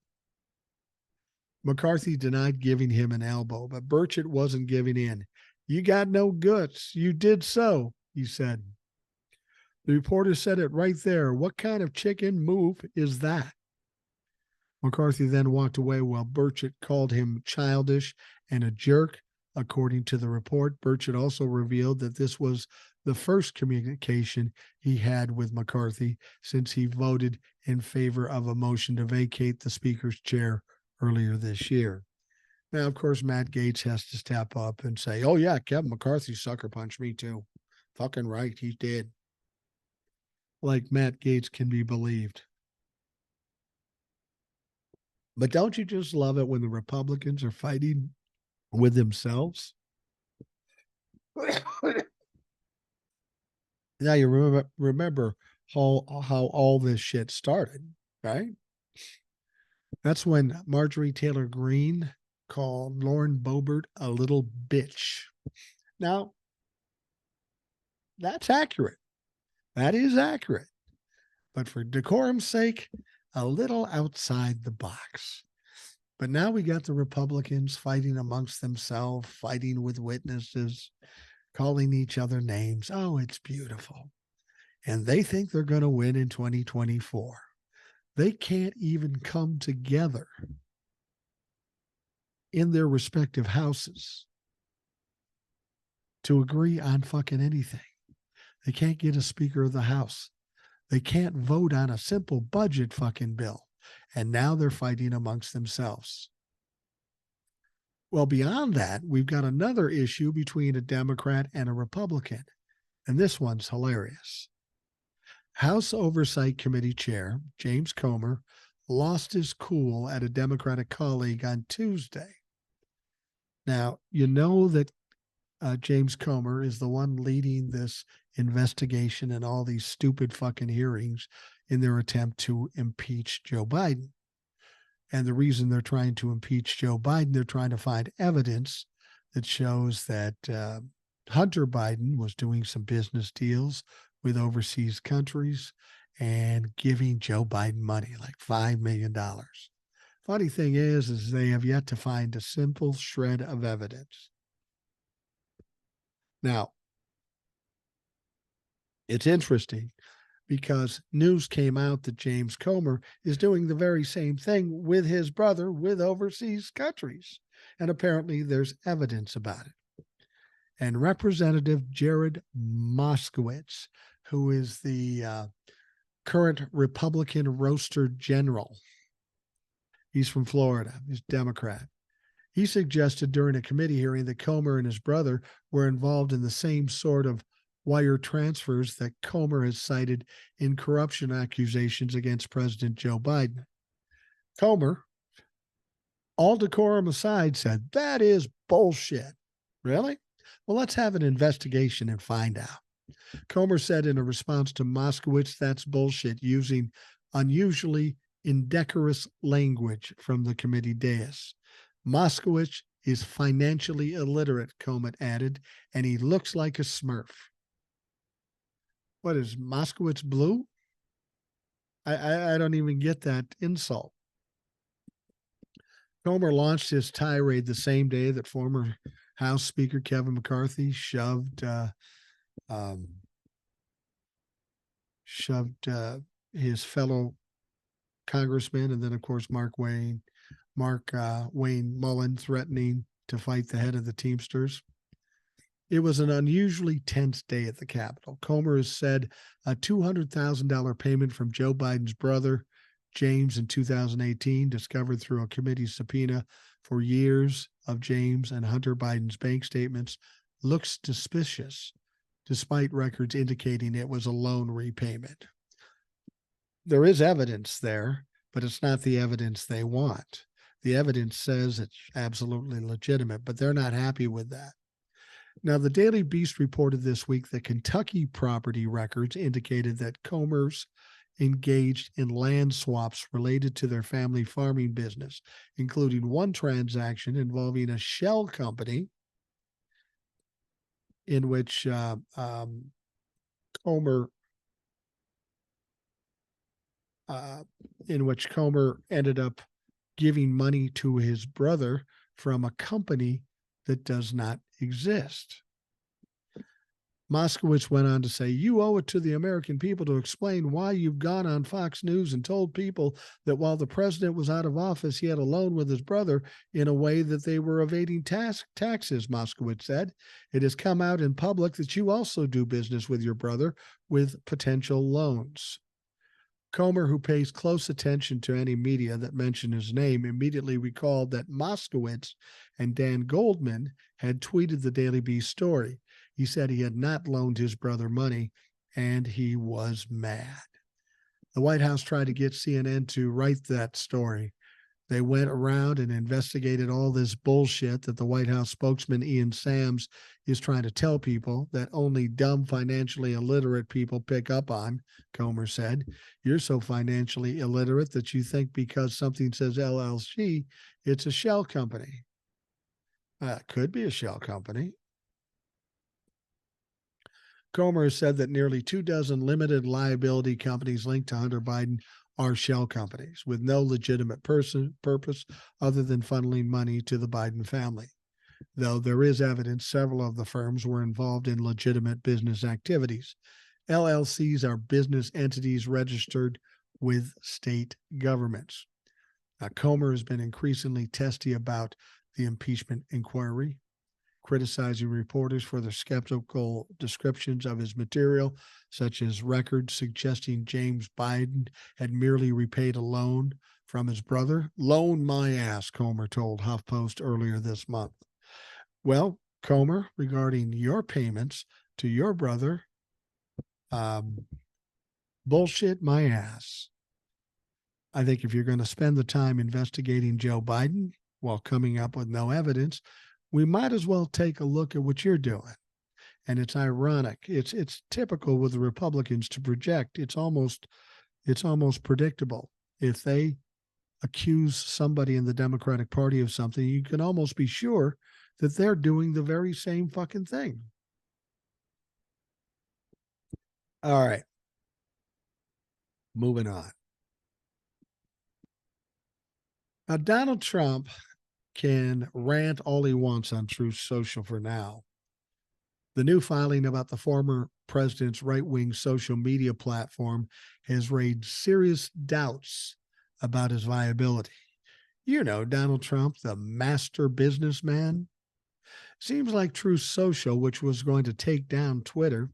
McCarthy denied giving him an elbow, but Burchett wasn't giving in. You got no guts. You did so, he said. The reporter said it right there. What kind of chicken move is that? McCarthy then walked away while Burchett called him childish and a jerk. According to the report, Burchett also revealed that this was the first communication he had with McCarthy since he voted in favor of a motion to vacate the Speaker's chair earlier this year. Now, of course, Matt Gaetz has to step up and say, oh, yeah, Kevin McCarthy sucker punched me too. Fucking right, he did. Like Matt Gaetz can be believed. But don't you just love it when the Republicans are fighting with themselves? Now you remember how all this shit started, right? That's when Marjorie Taylor Greene called Lauren Boebert a little bitch. Now, that's accurate. That is accurate. But for decorum's sake, a little outside the box. But now we got the Republicans fighting amongst themselves, fighting with witnesses, calling each other names. Oh, it's beautiful. And they think they're going to win in 2024. They can't even come together in their respective houses to agree on fucking anything. They can't get a Speaker of the House. They can't vote on a simple budget fucking bill. And now they're fighting amongst themselves. Well, beyond that, we've got another issue between a Democrat and a Republican. And this one's hilarious. House Oversight Committee Chair James Comer lost his cool at a Democratic colleague on Tuesday. Now, you know that James Comer is the one leading this investigation and all these stupid fucking hearings in their attempt to impeach Joe Biden. And the reason they're trying to impeach Joe Biden, they're trying to find evidence that shows that Hunter Biden was doing some business deals with overseas countries and giving Joe Biden money, like $5 million. Funny thing is they have yet to find a simple shred of evidence. Now, it's interesting because news came out that James Comer is doing the very same thing with his brother with overseas countries. And apparently there's evidence about it. And Representative Jared Moskowitz, who is the current Republican roaster general, he's from Florida, he's Democrat. He suggested during a committee hearing that Comer and his brother were involved in the same sort of wire transfers that Comer has cited in corruption accusations against President Joe Biden. Comer, all decorum aside, said, that is bullshit. Really? Well, let's have an investigation and find out. Comer said in a response to Moskowitz, that's bullshit, using unusually indecorous language from the committee dais. Moskowitz is financially illiterate, Comer added, and he looks like a smurf. What is Moskowitz blue? I don't even get that insult. Comer launched his tirade the same day that former House Speaker Kevin McCarthy shoved his fellow congressman, and then of course Mark Wayne Mullen threatening to fight the head of the Teamsters. It was an unusually tense day at the Capitol. Comer has said a $200,000 payment from Joe Biden's brother, James, in 2018, discovered through a committee subpoena for years of James and Hunter Biden's bank statements, looks suspicious, despite records indicating it was a loan repayment. There is evidence there, but it's not the evidence they want. The evidence says it's absolutely legitimate, but they're not happy with that. Now, the Daily Beast reported this week that Kentucky property records indicated that Comer's engaged in land swaps related to their family farming business, including one transaction involving a shell company in which Comer ended up giving money to his brother from a company that does not exist. Moskowitz went on to say, you owe it to the American people to explain why you've gone on Fox News and told people that while the president was out of office, he had a loan with his brother in a way that they were evading taxes, Moskowitz said. It has come out in public that you also do business with your brother with potential loans. Comer, who pays close attention to any media that mention his name, immediately recalled that Moskowitz and Dan Goldman had tweeted the Daily Beast story. He said he had not loaned his brother money, and he was mad. The White House tried to get CNN to write that story. They went around and investigated all this bullshit that the White House spokesman Ian Sams is trying to tell people that only dumb, financially illiterate people pick up on, Comer said. You're so financially illiterate that you think because something says LLC, it's a shell company. It could be a shell company. Comer has said that nearly 24 limited liability companies linked to Hunter Biden are shell companies with no legitimate purpose other than funneling money to the Biden family. Though there is evidence several of the firms were involved in legitimate business activities. LLCs are business entities registered with state governments. Comer has been increasingly testy about the impeachment inquiry, criticizing reporters for their skeptical descriptions of his material, such as records suggesting James Biden had merely repaid a loan from his brother. Loan my ass, Comer told HuffPost earlier this month. Well, Comer, regarding your payments to your brother Um, bullshit my ass. I think if you're going to spend the time investigating Joe Biden while coming up with no evidence, we might as well take a look at what you're doing. And it's ironic. It's typical with the Republicans to project. It's almost predictable. If they accuse somebody in the Democratic Party of something, you can almost be sure that they're doing the very same fucking thing. All right. Moving on. Now, Donald Trump can rant all he wants on Truth Social for now. The new filing about the former president's right wing social media platform has raised serious doubts about his viability. You know, Donald Trump, the master businessman. Seems like Truth Social, which was going to take down Twitter,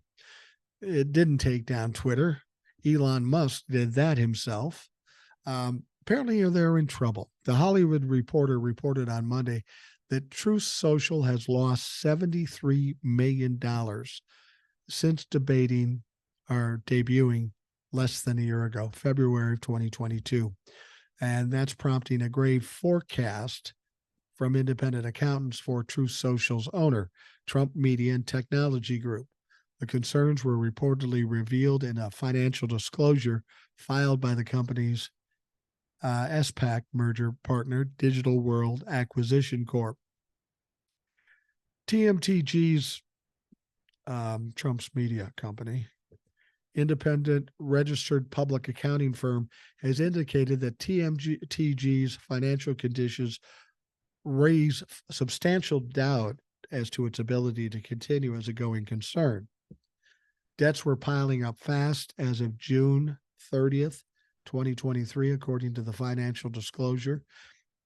it didn't take down Twitter. Elon Musk did that himself. Apparently, they're in trouble. The Hollywood Reporter reported on Monday that Truth Social has lost $73 million since debuting less than a year ago, February of 2022. And that's prompting a grave forecast from independent accountants for Truth Social's owner, Trump Media and Technology Group. The concerns were reportedly revealed in a financial disclosure filed by the company's SPAC merger partner, Digital World Acquisition Corp. TMTG's Trump's media company, independent registered public accounting firm, has indicated that TMTG's financial conditions raise substantial doubt as to its ability to continue as a going concern. Debts were piling up fast as of June 30th, 2023, according to the financial disclosure.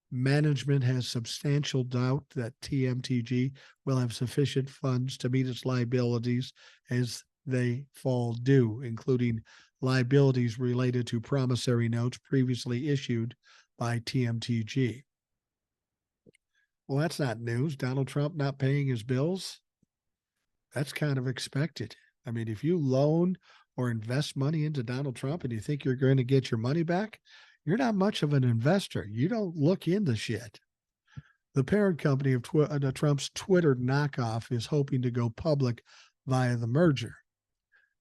Management has substantial doubt that TMTG will have sufficient funds to meet its liabilities as they fall due, including liabilities related to promissory notes previously issued by TMTG. Well, that's not news. Donald Trump not paying his bills, that's kind of expected. I mean, if you loan or invest money into Donald Trump and you think you're going to get your money back, you're not much of an investor. You don't look into shit. The parent company of Trump's Twitter knockoff is hoping to go public via the merger.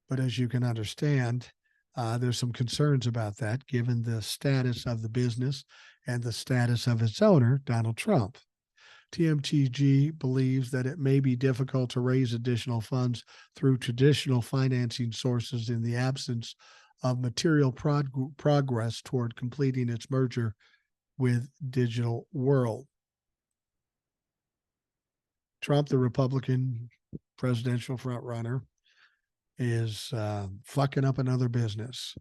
But as you can understand, there's some concerns about that given the status of the business and the status of its owner, Donald Trump. TMTG believes that it may be difficult to raise additional funds through traditional financing sources in the absence of material progress toward completing its merger with Digital World. Trump, the Republican presidential frontrunner, is fucking up another business.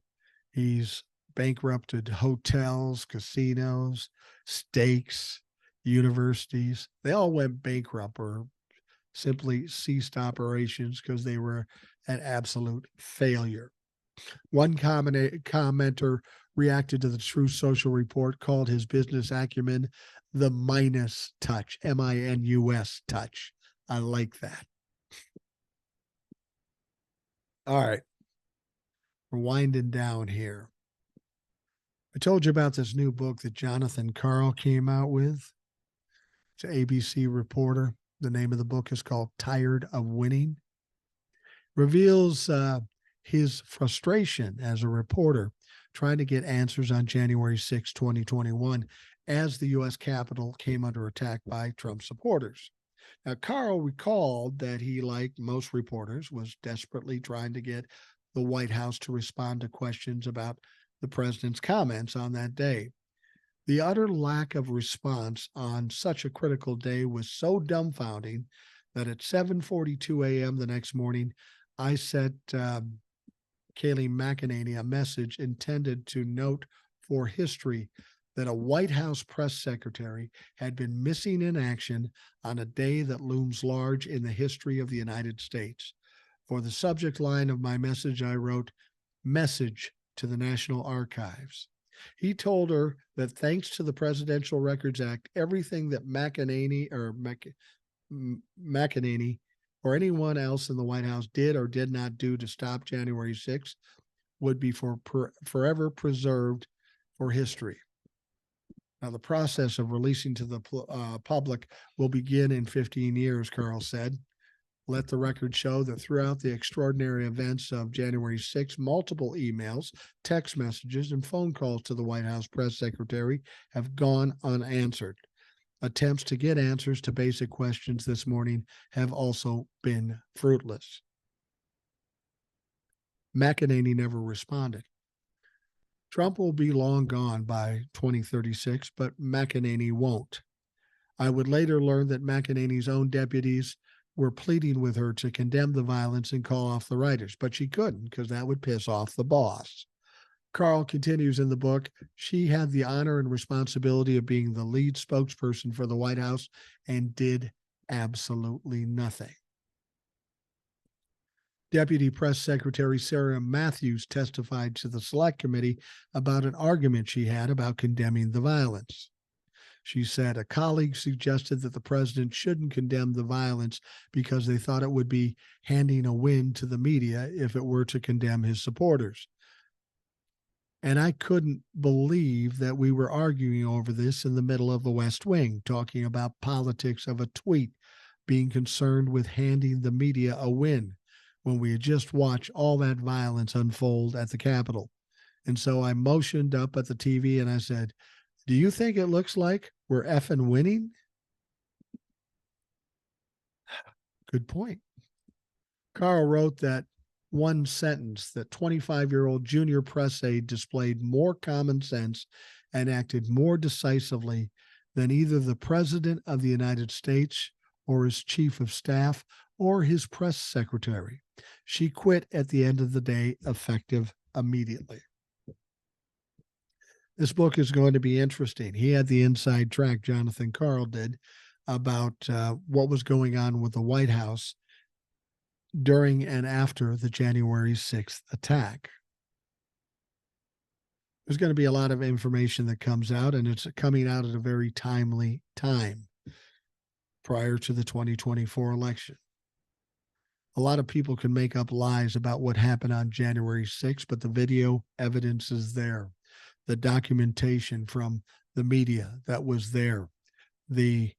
He's bankrupted hotels, casinos, stakes, universities. They all went bankrupt or simply ceased operations because they were an absolute failure. One commenter reacted to the Truth Social report, called his business acumen the minus touch, MINUS touch. I like that. All right. We're winding down here. I told you about this new book that Jonathan Karl came out with. It's an ABC reporter. The name of the book is called Tired of Winning. Reveals his frustration as a reporter trying to get answers on January 6, 2021, as the U.S. Capitol came under attack by Trump supporters. Now, Karl recalled that he, like most reporters, was desperately trying to get the White House to respond to questions about the president's comments on that day. The utter lack of response on such a critical day was so dumbfounding that at 7:42 a.m. the next morning, I sent Kayleigh McEnany a message intended to note for history that a White House press secretary had been missing in action on a day that looms large in the history of the United States. For the subject line of my message, I wrote, "Message to the National Archives." He told her that thanks to the Presidential Records Act, everything that McEnany or anyone else in the White House did or did not do to stop January 6th would be forever preserved for history. Now, the process of releasing to the public will begin in 15 years, Carl said. Let the record show that throughout the extraordinary events of January 6th, multiple emails, text messages, and phone calls to the White House press secretary have gone unanswered. Attempts to get answers to basic questions this morning have also been fruitless. McEnany never responded. Trump will be long gone by 2036, but McEnany won't. I would later learn that McEnany's own deputies were pleading with her to condemn the violence and call off the rioters, but she couldn't because that would piss off the boss. Carl continues in the book, she had the honor and responsibility of being the lead spokesperson for the White House and did absolutely nothing. Deputy Press Secretary Sarah Matthews testified to the Select Committee about an argument she had about condemning the violence. She said a colleague suggested that the president shouldn't condemn the violence because they thought it would be handing a win to the media if it were to condemn his supporters. And I couldn't believe that we were arguing over this in the middle of the West Wing, talking about politics of a tweet, being concerned with handing the media a win, when we had just watched all that violence unfold at the Capitol. And so I motioned up at the TV and I said, do you think it looks like we're effing winning? Good point. Carl wrote that one sentence that 25-year-old junior press aide displayed more common sense and acted more decisively than either the President of the United States or his chief of staff or his press secretary. She quit at the end of the day, effective immediately. This book is going to be interesting. He had the inside track, Jonathan Carl did, about what was going on with the White House during and after the January 6th attack. There's going to be a lot of information that comes out, and it's coming out at a very timely time prior to the 2024 election. A lot of people can make up lies about what happened on January 6th, but the video evidence is there. The documentation from the media that was there, the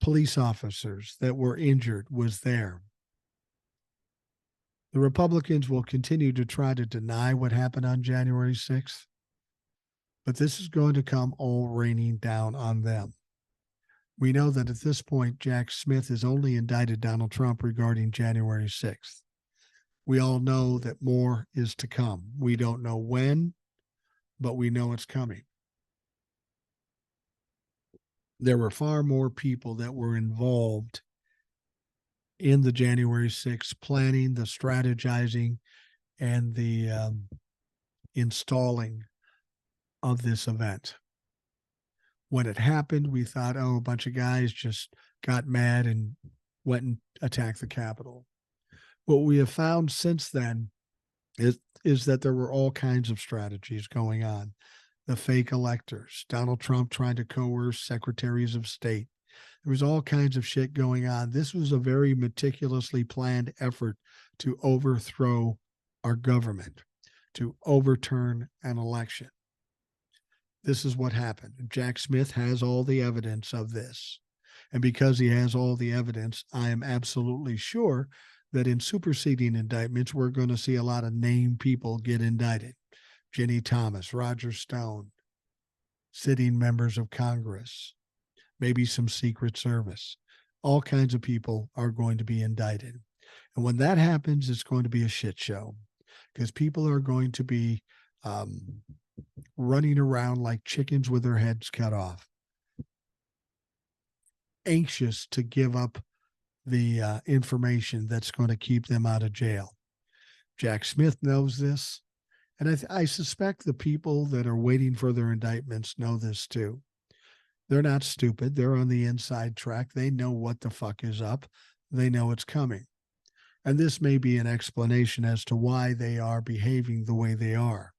police officers that were injured was there. The Republicans will continue to try to deny what happened on January 6th, but this is going to come all raining down on them. We know that at this point, Jack Smith has only indicted Donald Trump regarding January 6th. We all know that more is to come. We don't know when, but we know it's coming. There were far more people that were involved in the January 6th planning, the strategizing, and the installing of this event. When it happened, we thought, oh, a bunch of guys just got mad and went and attacked the Capitol. What we have found since then is that there were all kinds of strategies going on. The fake electors, Donald Trump trying to coerce secretaries of state. There was all kinds of shit going on. This was a very meticulously planned effort to overthrow our government, to overturn an election. This is what happened. Jack Smith has all the evidence of this. And because he has all the evidence, I am absolutely sure that in superseding indictments, we're going to see a lot of named people get indicted. Ginny Thomas, Roger Stone, sitting members of Congress, maybe some Secret Service. All kinds of people are going to be indicted. And when that happens, it's going to be a shit show because people are going to be running around like chickens with their heads cut off, anxious to give up the information that's going to keep them out of jail. Jack Smith knows this. And I suspect the people that are waiting for their indictments know this too. They're not stupid. They're on the inside track. They know what the fuck is up. They know it's coming. And this may be an explanation as to why they are behaving the way they are.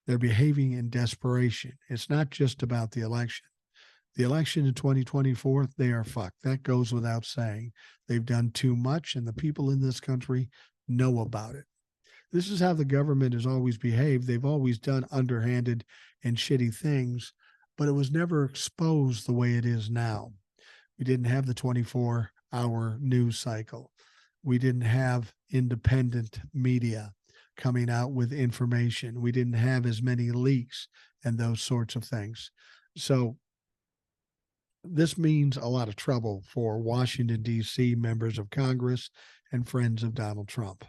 They're behaving in desperation. It's not just about the election. The election in 2024, they are fucked. That goes without saying. They've done too much, and the people in this country know about it. This is how the government has always behaved. They've always done underhanded and shitty things, but it was never exposed the way it is now. We didn't have the 24-hour news cycle. We didn't have independent media coming out with information. We didn't have as many leaks and those sorts of things. So this means a lot of trouble for Washington, D.C. members of Congress and friends of Donald Trump.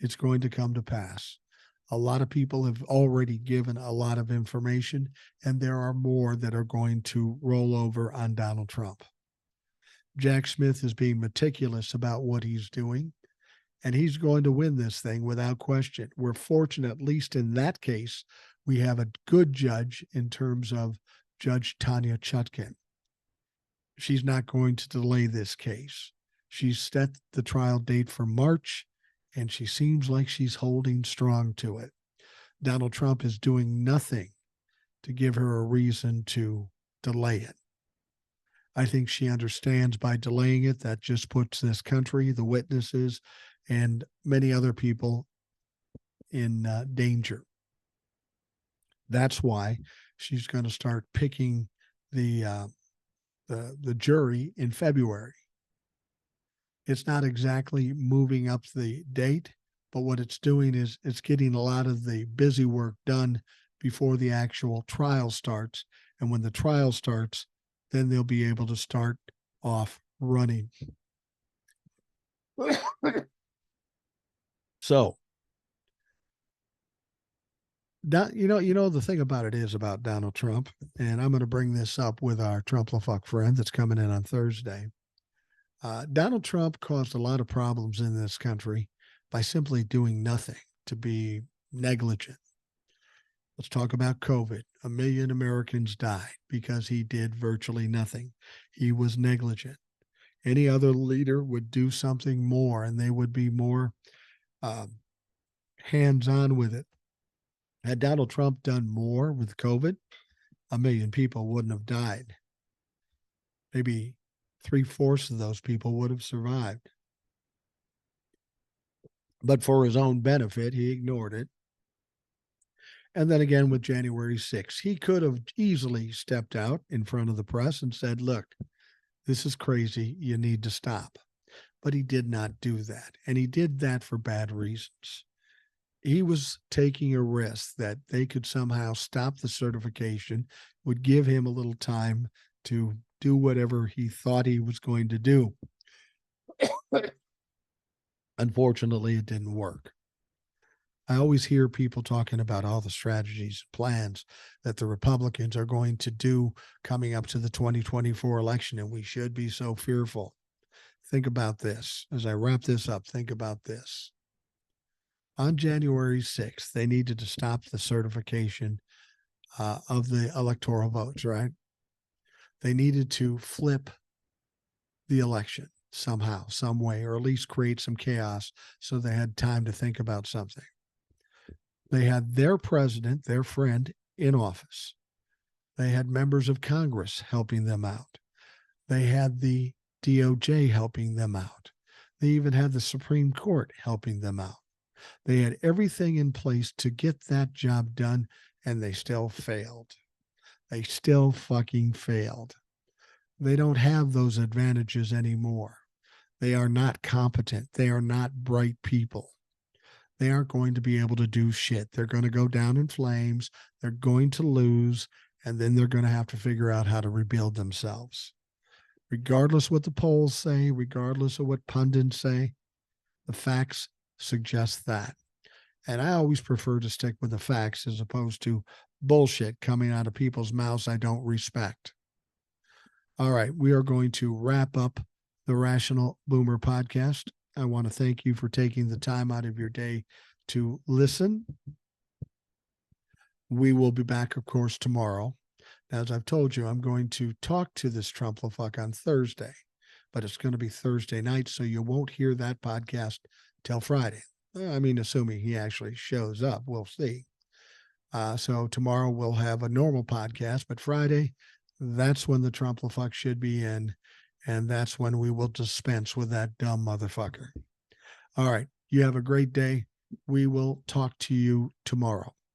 It's going to come to pass. A lot of people have already given a lot of information, and there are more that are going to roll over on Donald Trump. Jack Smith is being meticulous about what he's doing, and he's going to win this thing without question. We're fortunate, at least in that case, we have a good judge in terms of Judge Tanya Chutkan. She's not going to delay this case. She's set the trial date for March, and she seems like she's holding strong to it. Donald Trump is doing nothing to give her a reason to delay it. I think she understands by delaying it, that just puts this country, the witnesses, and many other people in danger. That's why she's going to start picking the jury in February. It's not exactly moving up the date, but what it's doing is it's getting a lot of the busy work done before the actual trial starts. And when the trial starts, then they'll be able to start off running. So, the thing about it is about Donald Trump, and I'm going to bring this up with our Trump-la-fuck friend that's coming in on Thursday. Donald Trump caused a lot of problems in this country by simply doing nothing, to be negligent. Let's talk about COVID. 1 million Americans died because he did virtually nothing. He was negligent. Any other leader would do something more, and they would be more hands-on with it. Had Donald Trump done more with COVID, 1 million people wouldn't have died. Maybe 3/4 of those people would have survived. But for his own benefit, he ignored it. And then again with January 6th, he could have easily stepped out in front of the press and said, look, this is crazy. You need to stop. But he did not do that. And he did that for bad reasons. He was taking a risk that they could somehow stop the certification, would give him a little time to do whatever he thought he was going to do. Unfortunately, it didn't work. I always hear people talking about all the strategies and plans that the Republicans are going to do coming up to the 2024 election, and we should be so fearful. Think about this. As I wrap this up, think about this. On January 6th, they needed to stop the certification of the electoral votes, right? They needed to flip the election somehow, some way, or at least create some chaos so they had time to think about something. They had their president, their friend, in office. They had members of Congress helping them out. They had the DOJ helping them out. They even had the Supreme Court helping them out. They had everything in place to get that job done, and they still failed. They still fucking failed. They don't have those advantages anymore. They are not competent. They are not bright people. They aren't going to be able to do shit. They're going to go down in flames. They're going to lose, and then they're going to have to figure out how to rebuild themselves. Regardless what the polls say, regardless of what pundits say, the facts suggest that. And I always prefer to stick with the facts as opposed to bullshit coming out of people's mouths I don't respect. All right, we are going to wrap up the Rational Boomer podcast. I want to thank you for taking the time out of your day to listen. We will be back, of course, tomorrow. Now, as I've told you, I'm going to talk to this Trump-la-fuck on Thursday, but it's going to be Thursday night, so you won't hear that podcast till Friday. I mean, assuming he actually shows up, we'll see. So tomorrow we'll have a normal podcast, but Friday that's when the Trump-la-fuck should be in. And that's when we will dispense with that dumb motherfucker. All right. You have a great day. We will talk to you tomorrow.